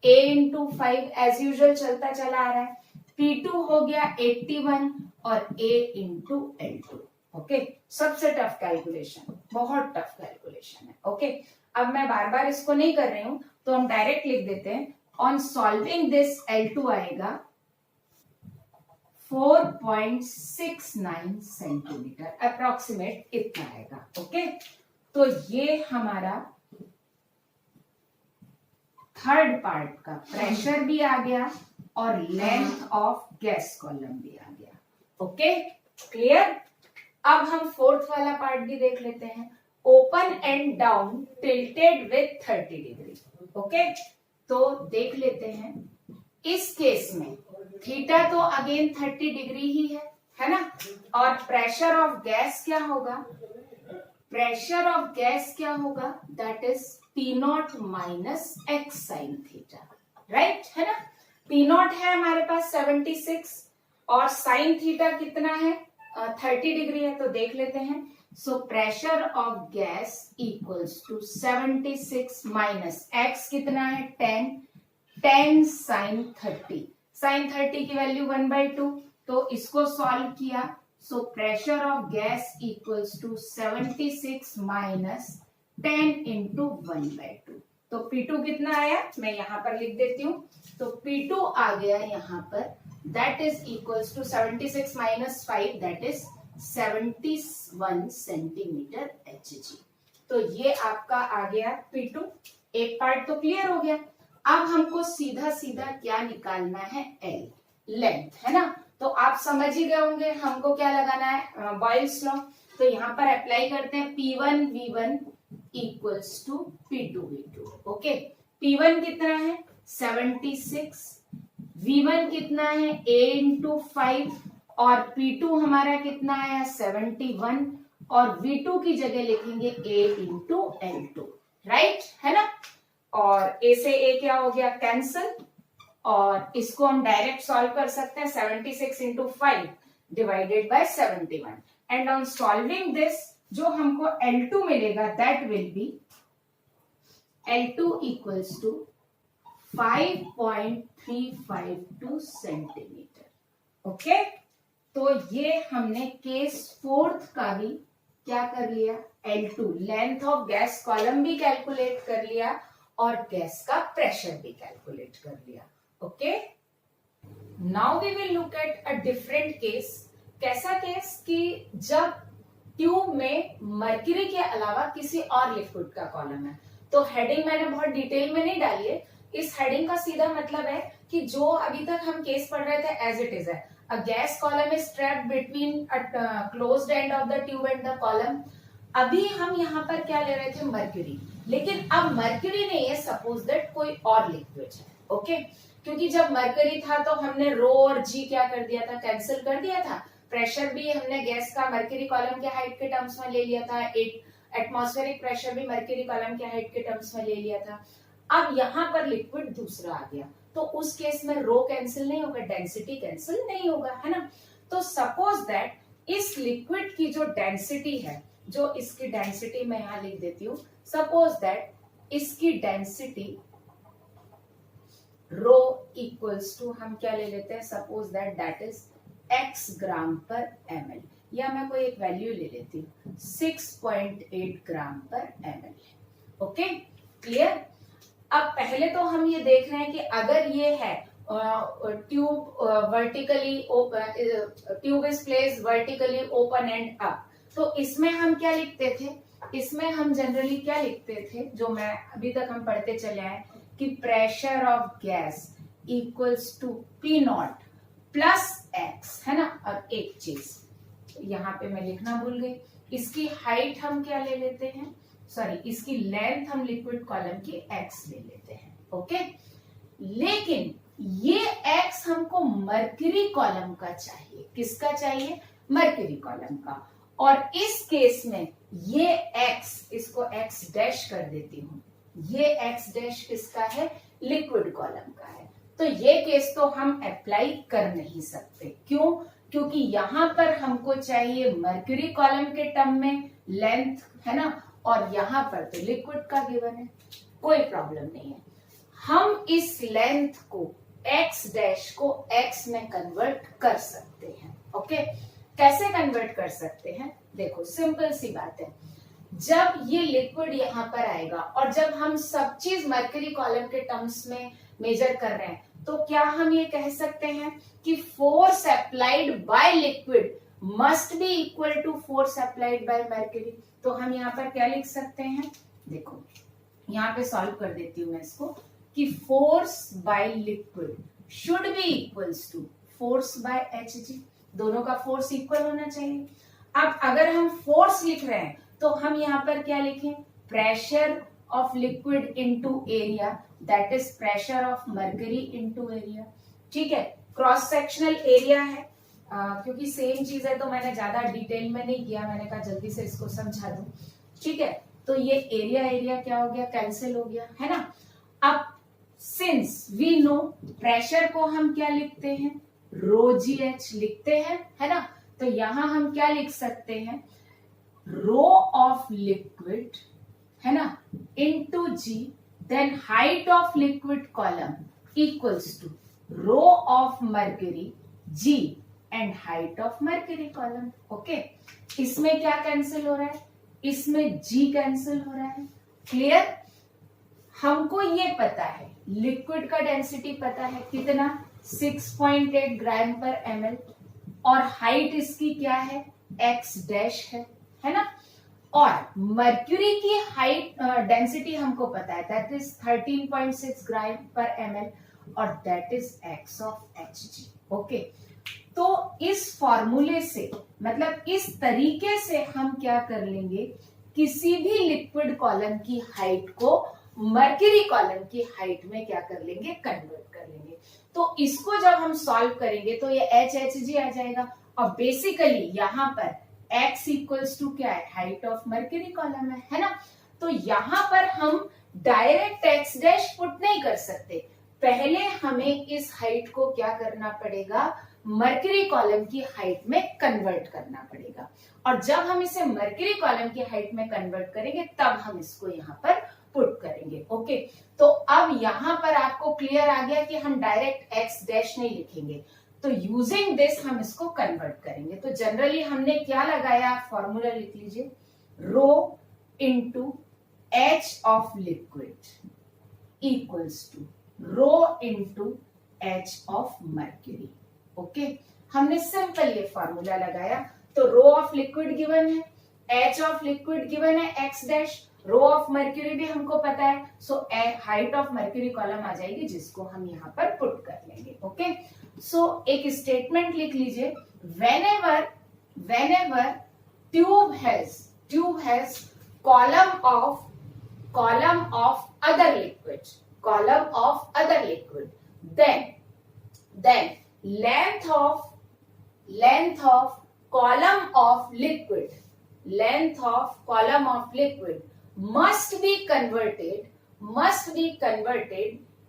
A into 5 as usual चलता चला आ रहा है। P2 हो गया 81 और A into L2। ओके, सबसे टफ कैलकुलेशन, बहुत टफ कैलकुलेशन है। ओके, अब मैं बार बार इसको नहीं कर रही हूं, तो हम डायरेक्ट लिख देते हैं। ऑन सॉल्विंग दिस L2 आएगा 4.69 सेंटीमीटर अप्रोक्सीमेट, इतना आएगा। ओके, तो ये हमारा थर्ड पार्ट का प्रेशर भी आ गया और लेंथ ऑफ गैस कॉलम भी आ गया। Okay, clear. अब हम फोर्थ वाला पार्ट भी देख लेते हैं। Open and down tilted with 30 degree. Okay, तो देख लेते हैं। इस केस में थीटा तो अगेन 30 डिग्री ही है ना। और प्रेशर ऑफ गैस क्या होगा? प्रेशर ऑफ गैस क्या होगा? That is P naught minus x sine theta, right, है ना। पी नॉट है हमारे पास 76 और साइन थीटा कितना है? 30 डिग्री है, तो देख लेते हैं। So pressure of gas equals to 76 minus x कितना है? 10 साइन 30। साइन 30 की वैल्यू 1/2, तो इसको सॉल्व किया। So pressure of gas equals to 76 minus 10 into 1/2। तो P2 कितना आया? मैं यहां पर लिख देती हूँ। तो P2 आ गया यहां पर, that is equals to 76 minus 5, that is 71 centimetre Hg। तो ये आपका आ गया P2। एक पार्ट तो क्लियर हो गया। अब हमको सीधा सीधा क्या निकालना है? L, लेंथ, है ना। तो आप समझ ही गए होंगे हमको क्या लगाना है, बॉयल्स लॉ। तो यहाँ पर अप्लाई करते हैं। P1 V1 equals to P2 V2। Okay, P1 कितना है? 76, V1 कितना है? A इंटू 5 और P2 हमारा कितना आया? 71 और V2 की जगह लिखेंगे A इंटू L2, राइट, है ना। और A से A क्या हो गया? कैंसल। और इसको हम डायरेक्ट सॉल्व कर सकते हैं। 76 into 5 divided by 71 and on solving this जो हमको L2 मिलेगा that will be L2 equals to 5.352 centimetre. Okay, तो ये हमने केस फोर्थ का भी क्या कर लिया? L2 length of gas column भी कैलकुलेट कर लिया और गैस का प्रेशर भी कैलकुलेट कर लिया। Okay, now we will look at a different case. कैसा केस? कि जब ट्यूब में मर्क्यूरी के अलावा किसी और लिक्विड का कॉलम है। तो हेडिंग मैंने बहुत डिटेल में नहीं डाली है। इस हेडिंग का सीधा मतलब है कि जो अभी तक हम केस पढ़ रहे थे एज इट इज है। A gas column is trapped between closed end of the tube and the column. अभी हम यहाँ पर क्या ले रहे थे? मर्क्यूरी। लेकिन अब मर्क्यूरी नहीं है, सपोज दैट कोई और लिक्विड है। ओके, क्योंकि जब मर्करी था तो हमने रो और जी क्या कर दिया था? कैंसिल कर दिया था। प्रेशर भी हमने गैस का मर्करी कॉलम के हाइट के टर्म्स में ले लिया था। एटमॉस्फेरिक प्रेशर भी मर्करी कॉलम के हाइट के टर्म्स में ले लिया था। अब यहाँ पर लिक्विड दूसरा आ गया, तो उस केस में रो कैंसिल नहीं होगा, डेंसिटी कैंसिल नहीं होगा, है ना। तो सपोज दैट इस लिक्विड की जो डेंसिटी है, जो इसकी डेंसिटी मैं यहाँ लिख देती हूँ। सपोज दैट इसकी डेंसिटी रो इक्वल्स टू हम क्या ले लेते हैं? सपोज दैट इज x ग्राम पर ml, या मैं कोई एक वैल्यू ले लेती हूँ 6.8 ग्राम पर ml। Okay, clear. अब पहले तो हम ये देख रहे हैं कि अगर ये है tube vertically open, tube is placed vertically open end up, तो इसमें हम क्या लिखते थे? इसमें हम जनरली क्या लिखते थे? जो मैं अभी तक हम पढ़ते चले आए कि pressure of gas equals to P nought plus x, है ना। और एक चीज यहाँ पे मैं लिखना भूल गई, इसकी हाइट हम क्या ले लेते हैं? सॉरी, इसकी लेंथ हम लिक्विड कॉलम की एक्स ले लेते हैं। ओके, लेकिन ये एक्स हमको मर्क्यूरी कॉलम का चाहिए। किसका चाहिए? मर्क्यूरी कॉलम का। और इस केस में ये एक्स, इसको एक्स डैश कर देती हूँ, ये एक्स डैश किसका है? लिक्विड कॉलम का है। तो ये केस तो हम अप्लाई कर नहीं सकते। क्यों? क्योंकि यहां पर हमको चाहिए मर्क्यूरी कॉलम के टर्म में लेंथ, है ना, और यहाँ पर तो लिक्विड का गिवन है, कोई प्रॉब्लम नहीं है। हम इस लेंथ को x डैश को x में कन्वर्ट कर सकते हैं। ओके, कैसे कन्वर्ट कर सकते हैं? देखो सिंपल सी बात है, जब ये लिक्विड यहाँ पर आएगा और जब हम सब चीज मर्करी कॉलम के टर्म्स में मेजर कर रहे हैं, तो क्या हम ये कह सकते हैं कि force applied by liquid must be equal to force applied by mercury? तो हम यहाँ पर क्या लिख सकते हैं? देखो यहाँ पे सॉल्व कर देती हूँ मैं इसको, कि force by liquid should be equals to force by Hg, दोनों का फोर्स इक्वल होना चाहिए। अब अगर हम फोर्स लिख रहे हैं तो हम यहाँ पर क्या लिखें? Pressure of liquid into area, that is pressure of mercury into area. ठीक है, क्रॉस सेक्शनल एरिया है, क्योंकि सेम चीज है तो मैंने ज्यादा डिटेल में नहीं किया, मैंने कहा जल्दी से इसको समझा दूं। ठीक है, तो ये एरिया एरिया क्या हो गया? कैंसिल हो गया, है ना। अब सिंस वी नो प्रेशर को हम क्या लिखते हैं? रो जी एच लिखते हैं, है ना। तो यहां हम क्या लिख सकते हैं? रो ऑफ लिक्विड, है ना, into g, then height of liquid column equals to rho of mercury g and height of mercury column. Okay, इसमें क्या कैंसिल हो रहा है? इसमें जी कैंसिल हो रहा है। क्लियर? हमको ये पता है लिक्विड का डेंसिटी पता है कितना? 6.8 ग्राम पर ml, और हाइट इसकी क्या है? x डैश है ना। और मर्क्यूरी की हाइट डेंसिटी हमको पता है, दैट इज 13.6 ग्राम पर ml, और that is x of Hg। Okay, तो इस फॉर्मूले से, मतलब इस तरीके से हम क्या कर लेंगे? किसी भी लिक्विड कॉलम की हाइट को मर्क्यूरी कॉलम की हाइट में क्या कर लेंगे? कन्वर्ट कर लेंगे। तो इसको जब हम सॉल्व करेंगे तो ये Hg आ जाएगा, और बेसिकली यहाँ पर x इक्वल्स टू क्या है? हाइट ऑफ मर्क्यूरी कॉलम है ना। तो यहाँ पर हम डायरेक्ट x डैश पुट नहीं कर सकते, पहले हमें इस हाइट को क्या करना पड़ेगा? मर्क्यूरी कॉलम की हाइट में कन्वर्ट करना पड़ेगा, और जब हम इसे मर्क्यूरी कॉलम की हाइट में कन्वर्ट करेंगे तब हम इसको यहाँ पर पुट करेंगे। ओके, तो अब यहाँ पर आपको क्लियर आ गया कि हम डायरेक्ट x डैश नहीं लिखेंगे, तो यूजिंग दिस हम इसको कन्वर्ट करेंगे। तो जनरली हमने क्या लगाया? फॉर्मूला लिख लीजिए, rho into H of liquid equals to rho into H of mercury. Okay, हमने सिंपल ये फॉर्मूला लगाया। तो रो ऑफ लिक्विड गिवन है, एच ऑफ लिक्विड गिवन है x dash, rho of mercury भी हमको पता है, so height of mercury column आ जाएगी, जिसको हम यहाँ पर पुट कर लेंगे। ओके, सो एक स्टेटमेंट लिख लीजिए, whenever tube has column of other liquid, then length of column of liquid must be converted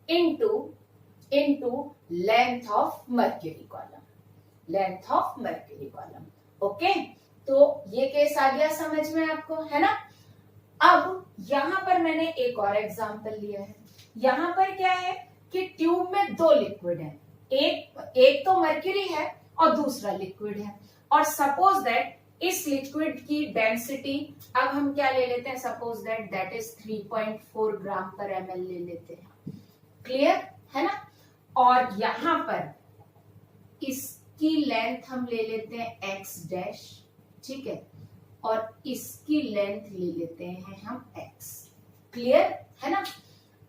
into length of mercury column। Okay, तो ये केस आ गया समझ में आपको, है ना। अब यहां पर मैंने एक और एग्जांपल लिया है। यहां पर क्या है कि ट्यूब में दो लिक्विड है, एक तो मर्क्यूरी है और दूसरा लिक्विड है, और सपोज दैट इस लिक्विड की डेंसिटी, अब हम क्या ले लेते हैं? सपोज दैट इज 3.4 ग्राम पर ml ले लेते हैं। क्लियर है ना। और यहां पर इसकी लेंथ हम ले लेते हैं x डैश, ठीक है, और इसकी लेंथ ले लेते हैं हम x। क्लियर है ना।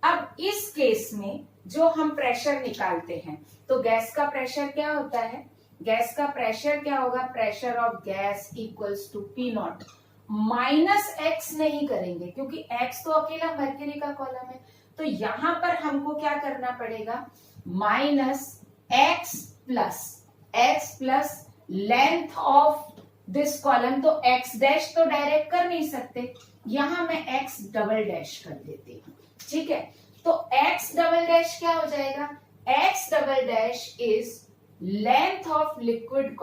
अब इस केस में जो हम प्रेशर निकालते हैं, तो गैस का प्रेशर क्या होता है? गैस का प्रेशर क्या होगा? Pressure of gas equals to P0 minus x नहीं करेंगे, क्योंकि x तो अकेला मर्क्यूरी का कॉलम है। तो यहां पर हमको क्या करना पड़ेगा? Minus x plus length of this column. तो x डैश तो डायरेक्ट कर नहीं सकते, यहां मैं x डबल डैश कर देती हूँ, ठीक है। तो x डबल डैश क्या हो जाएगा? x double dash is length of liquid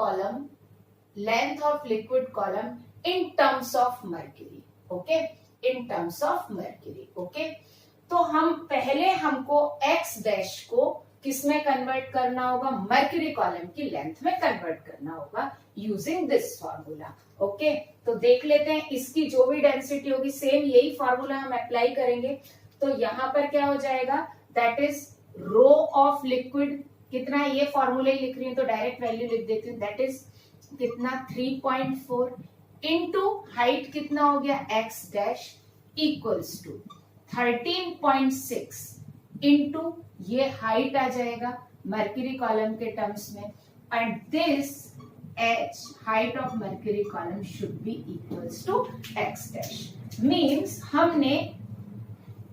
column in terms of mercury. Okay, in terms of mercury. Okay, तो हम पहले हमको x डैश को किसमें कन्वर्ट करना होगा, मर्क्यूरी कॉलम की लेंथ में कन्वर्ट करना होगा यूजिंग दिस फॉर्मूला। ओके, तो देख लेते हैं इसकी जो भी डेंसिटी होगी सेम यही फॉर्मूला हम अप्लाई करेंगे। तो यहां पर क्या हो जाएगा, that is rho of liquid कितना है, ये फॉर्मूला ही लिख रही हूँ तो डायरेक्ट वैल्यू लिख देती हूँ, दैट इज कितना 3.4 इनटू हाइट कितना हो गया x dash equals to 13.6 into ये हाइट आ जाएगा मर्क्यूरी कॉलम के टर्म्स में, and this h height of mercury column should be equals to x dash. Means हमने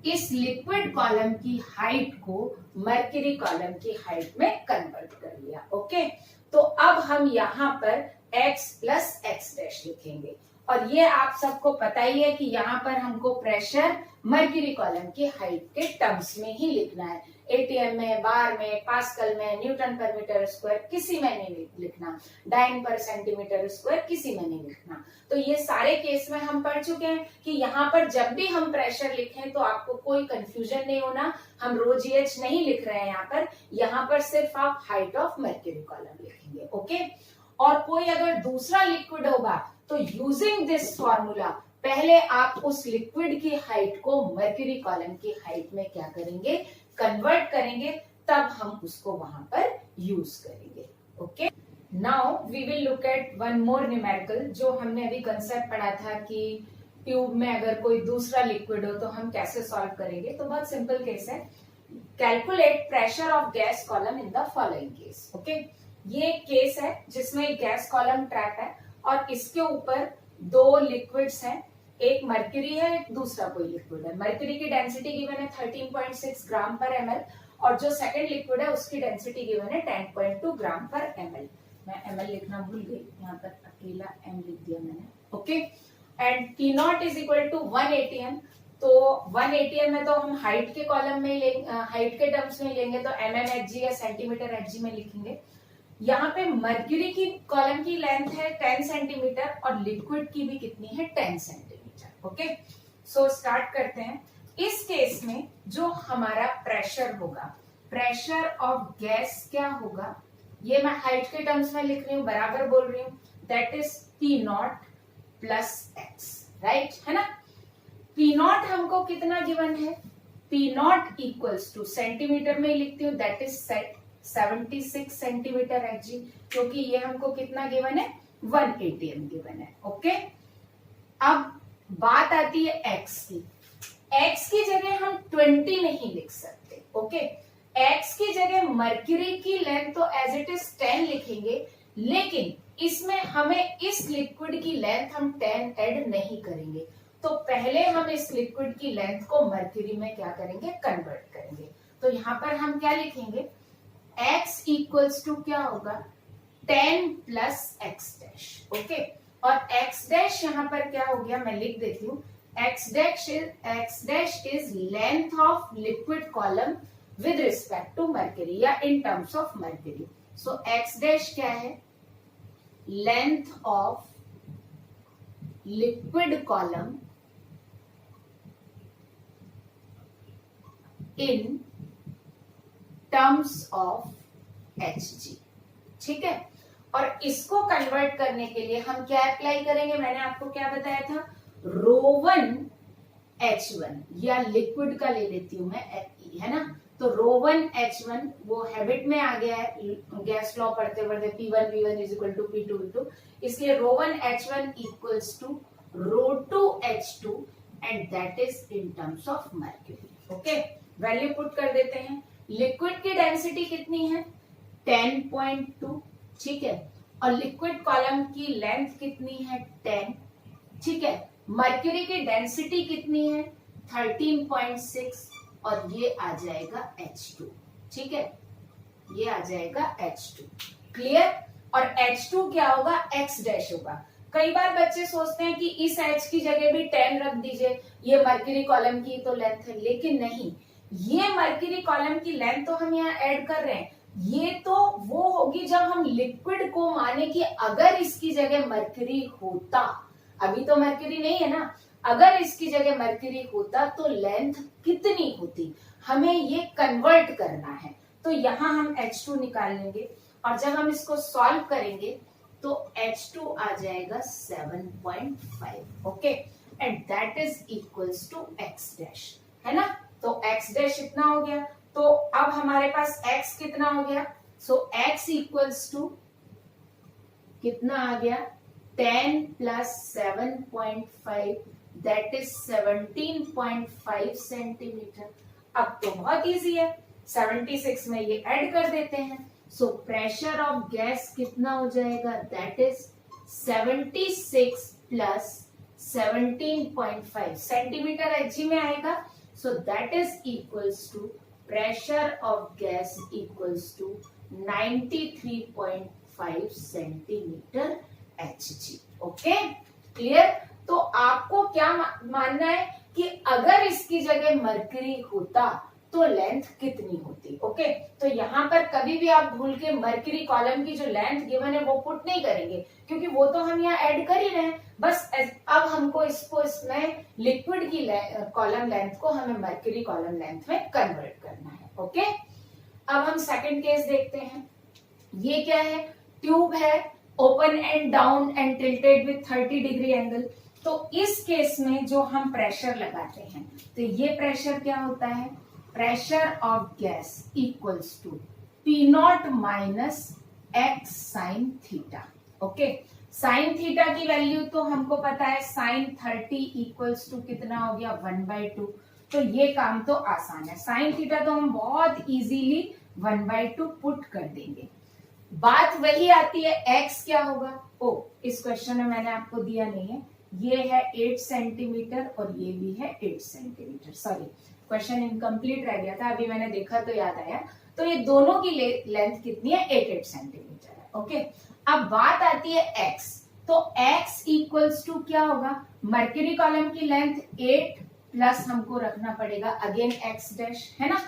इस लिक्विड कॉलम की हाइट को मर्क्यूरी कॉलम की हाइट में कन्वर्ट कर लिया। ओके, तो अब हम यहाँ पर x प्लस x डैश लिखेंगे, और ये आप सबको पता ही है कि यहाँ पर हमको प्रेशर मर्क्यूरी कॉलम की हाइट के टर्म्स में ही लिखना है। एटीएम में, बार में, पास्कल में, न्यूटन पर मीटर स्क्वायर किसी में नहीं लिखना, डाइन पर सेंटीमीटर स्क्वायर किसी में नहीं लिखना। तो ये सारे केस में हम पढ़ चुके हैं कि यहाँ पर जब भी हम प्रेशर लिखें तो आपको कोई कंफ्यूजन नहीं होना, हम रो GH नहीं लिख रहे हैं यहाँ पर सिर्फ आप हाइट ऑफ मर्क्यूरी कॉलम लिखेंगे। ओके, और कोई अगर दूसरा लिक्विड होगा तो यूजिंग दिस फॉर्मूला पहले आप उस लिक्विड की हाइट को मर्क्यूरी कॉलम की हाइट में क्या करेंगे, कन्वर्ट करेंगे, तब हम उसको वहां पर यूज करेंगे। Okay, now we will look at one more numerical, जो हमने अभी कंसेप्ट पढ़ा था कि ट्यूब में अगर कोई दूसरा लिक्विड हो तो हम कैसे सॉल्व करेंगे। तो बहुत सिंपल केस है, calculate pressure of gas column in the following case. Okay, ये केस है जिसमें गैस कॉलम ट्रैप है और इसके ऊपर दो लिक्विड्स हैं, एक मर्क्यूरी है, एक दूसरा कोई लिक्विड है। मर्क्यूरी की डेंसिटी गिवन है 13.6 ग्राम पर ml, और जो सेकंड लिक्विड है उसकी डेंसिटी गिवन है 10.2 ग्राम पर ml। मैं ml लिखना भूल गई, यहाँ पर अकेला m लिख दिया मैंने। Okay, and T nought is equal to 1 atm। तो 1 atm में तो हम हाइट के कॉलम में हाइट के टर्म्स में लेंगे, तो mm/g या सेंटीमीटर HG में लिखेंगे। यहाँ पे मर्क्यूरी की कॉलम की लेंथ है 10 सेंटीमीटर और लिक्विड की भी कितनी है, 10 सेंटीमीटर। ओके, सो स्टार्ट करते हैं। इस केस में जो हमारा प्रेशर होगा, प्रेशर ऑफ गैस क्या होगा, ये मैं हाइट के टर्म्स में लिख रही हूँ, बराबर बोल रही हूँ, that is P not plus x, right है ना। P नॉट हमको कितना गिवन है, P not equals two centimetre में ही लिखती हूँ, दैट इज 76 सेंटीमीटर HG, क्योंकि ये हमको कितना गिवन है, 1 atm गिवन है। ओके, अब बात आती है x की। x की जगह हम 20 नहीं लिख सकते। ओके, x की जगह मर्क्यूरी की लेंथ तो एज इट इज 10 लिखेंगे, लेकिन इसमें हमें इस लिक्विड की लेंथ हम 10 ऐड नहीं करेंगे। तो पहले हम इस लिक्विड की लेंथ को मर्क्यूरी में क्या करेंगे, कन्वर्ट करेंगे। तो यहाँ पर हम क्या लिखेंगे, x इक्वल्स टू क्या होगा, 10 प्लस x डैश। ओके, और x डैश यहाँ पर क्या हो गया, मैं लिख देती हूँ, x dash is length of liquid column with respect to mercury या in terms of mercury. So x dash क्या है, length of liquid column in terms of Hg। ठीक है, और इसको कन्वर्ट करने के लिए हम क्या अप्लाई करेंगे, मैंने आपको क्या बताया था, ρ1 H1, या लिक्विड का ले लेती हूं मैं, है ना। तो ρ1 H1 वो हैबिट में आ गया है, गैस लॉ पढ़ते पढ़ते P1 V1 is equal to P2 V2, इसलिए ρ1 H1 equals to ρ2 H2 and that is in terms of mercury. Okay, value put कर देते हैं। लिक्विड की डेंसिटी कितनी है, 10.2, ठीक है, और लिक्विड कॉलम की लेंथ कितनी है, 10, ठीक है। मर्क्यूरी की डेंसिटी कितनी है, 13.6, और ये आ जाएगा H2, ठीक है, ये आ जाएगा H2। क्लियर, और H2 क्या होगा, x डैश होगा। कई बार बच्चे सोचते हैं कि इस H की जगह भी 10 रख दीजिए, ये मर्क्यूरी कॉलम की तो लेंथ है, लेकिन नहीं, ये मर्क्यूरी कॉलम की लेंथ तो हम यहाँ ऐड कर रहे हैं, ये तो वो होगी जब हम लिक्विड को माने कि अगर इसकी जगह मर्क्यूरी होता, अभी तो मर्क्यूरी नहीं है ना, अगर इसकी जगह मर्क्यूरी होता तो लेंथ कितनी होती, हमें ये कन्वर्ट करना है। तो यहां हम H2 निकाल लेंगे और जब हम इसको सॉल्व करेंगे तो H2 आ जाएगा 7.5, okay, and that is equals to x dash, है ना। तो x डैश इतना हो गया, तो अब हमारे पास x कितना हो गया, सो x इक्वल्स टू कितना आ गया 10 प्लस 7.5 दैट इज 17.5 सेंटीमीटर। अब तो बहुत इजी है, 76 में ये ऐड कर देते हैं, सो प्रेशर ऑफ गैस कितना हो जाएगा, that is 76 plus 17.5 centimetre H में आएगा, so that is equals to pressure of gas equals to 93.5 centimetre Hg, okay, clear. तो आपको क्या मानना है कि अगर इसकी जगह मर्करी होता तो लेंथ कितनी होती, ओके। तो यहाँ पर कभी भी आप भूल के मर्करी कॉलम की जो लेंथ गिवन है वो पुट नहीं करेंगे, क्योंकि वो तो हम यहाँ ऐड कर ही रहे हैं। बस अब हमको इसमें लिक्विड की कॉलम लेंथ को हमें मर्करी कॉलम लेंथ में कन्वर्ट करना है, ओके। अब हम सेकंड केस देखते हैं। ये क्या है, ट्यूब है, open and down and tilted with 30 degree angle. तो इस केस में जो हम प्रेशर लगाते हैं, तो ये प्रेशर क्या होता है, pressure of gas equals to P naught minus x sine theta, okay. Sine theta की वैल्यू तो हमको पता है, साइन 30 इक्वल्स टू कितना हो गया 1/2। तो ये काम तो आसान है, साइन थीटा तो हम बहुत इजीली 1/2 पुट कर देंगे। बात वही आती है, x क्या होगा, ओ इस क्वेश्चन में मैंने आपको दिया नहीं है, ये है 8 सेंटीमीटर और ये भी है 8 सेंटीमीटर, सॉरी क्वेश्चन इनकम्प्लीट रह गया था, अभी मैंने देखा तो याद आया। तो ये दोनों की लेंथ कितनी है, 8 सेंटीमीटर है, ओके। अब बात आती है x, तो x इक्वल्स टू क्या होगा, मर्क्यूरी कॉलम की लेंथ 8 प्लस हमको रखना पड़ेगा अगेन x डैश, है ना।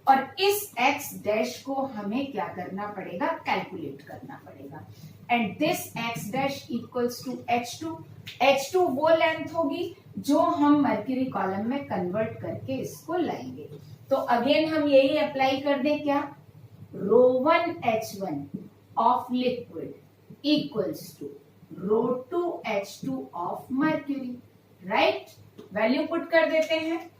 और इस x डैश को हमें क्या करना पड़ेगा, कैलकुलेट करना पड़ेगा, and this x dash equals to H2। H2 वो लेंथ होगी जो हम मर्क्यूरी कॉलम में कन्वर्ट करके इसको लाएंगे। तो अगेन हम यही अप्लाई कर दें, क्या, ρ1 H1 of liquid equals to ρ2 H2 of mercury, right. Value put कर देते हैं।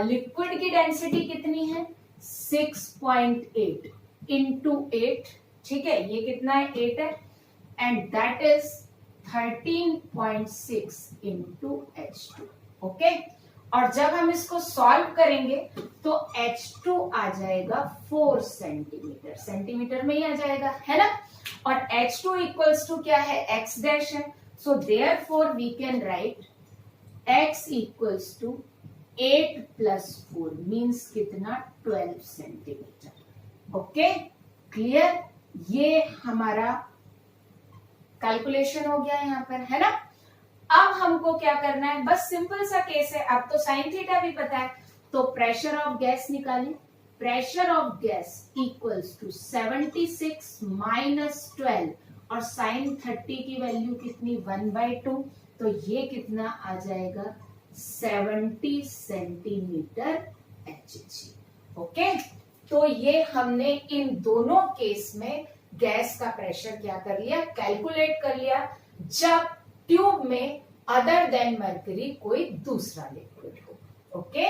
लिक्विड की डेंसिटी कितनी है, 6.8 इंटू 8, ठीक है, ये कितना है 8 है, and that is 13.6 into H2, okay. और जब हम इसको सॉल्व करेंगे तो H2 आ जाएगा 4 सेंटीमीटर, सेंटीमीटर में ही आ जाएगा, है ना। और H2 इक्वल्स टू क्या है, x डैश है, so therefore we can write x equals to 8 plus 4 means कितना 12 सेंटीमीटर, ओके, क्लियर। ये हमारा कैलकुलेशन हो गया यहाँ पर, है ना। अब हमको क्या करना है, बस सिंपल सा केस है, अब तो साइन थीटा भी पता है, तो प्रेशर ऑफ गैस निकालें। Pressure of gas equals to 76 minus 12 और साइन 30 की वैल्यू कितनी 1/2, तो ये कितना आ जाएगा 70 सेंटीमीटर Hg, ओके। तो ये हमने इन दोनों केस में गैस का प्रेशर क्या कर लिया, कैलकुलेट कर लिया, जब ट्यूब में अदर देन मर्करी कोई दूसरा लिक्विड हो, ओके।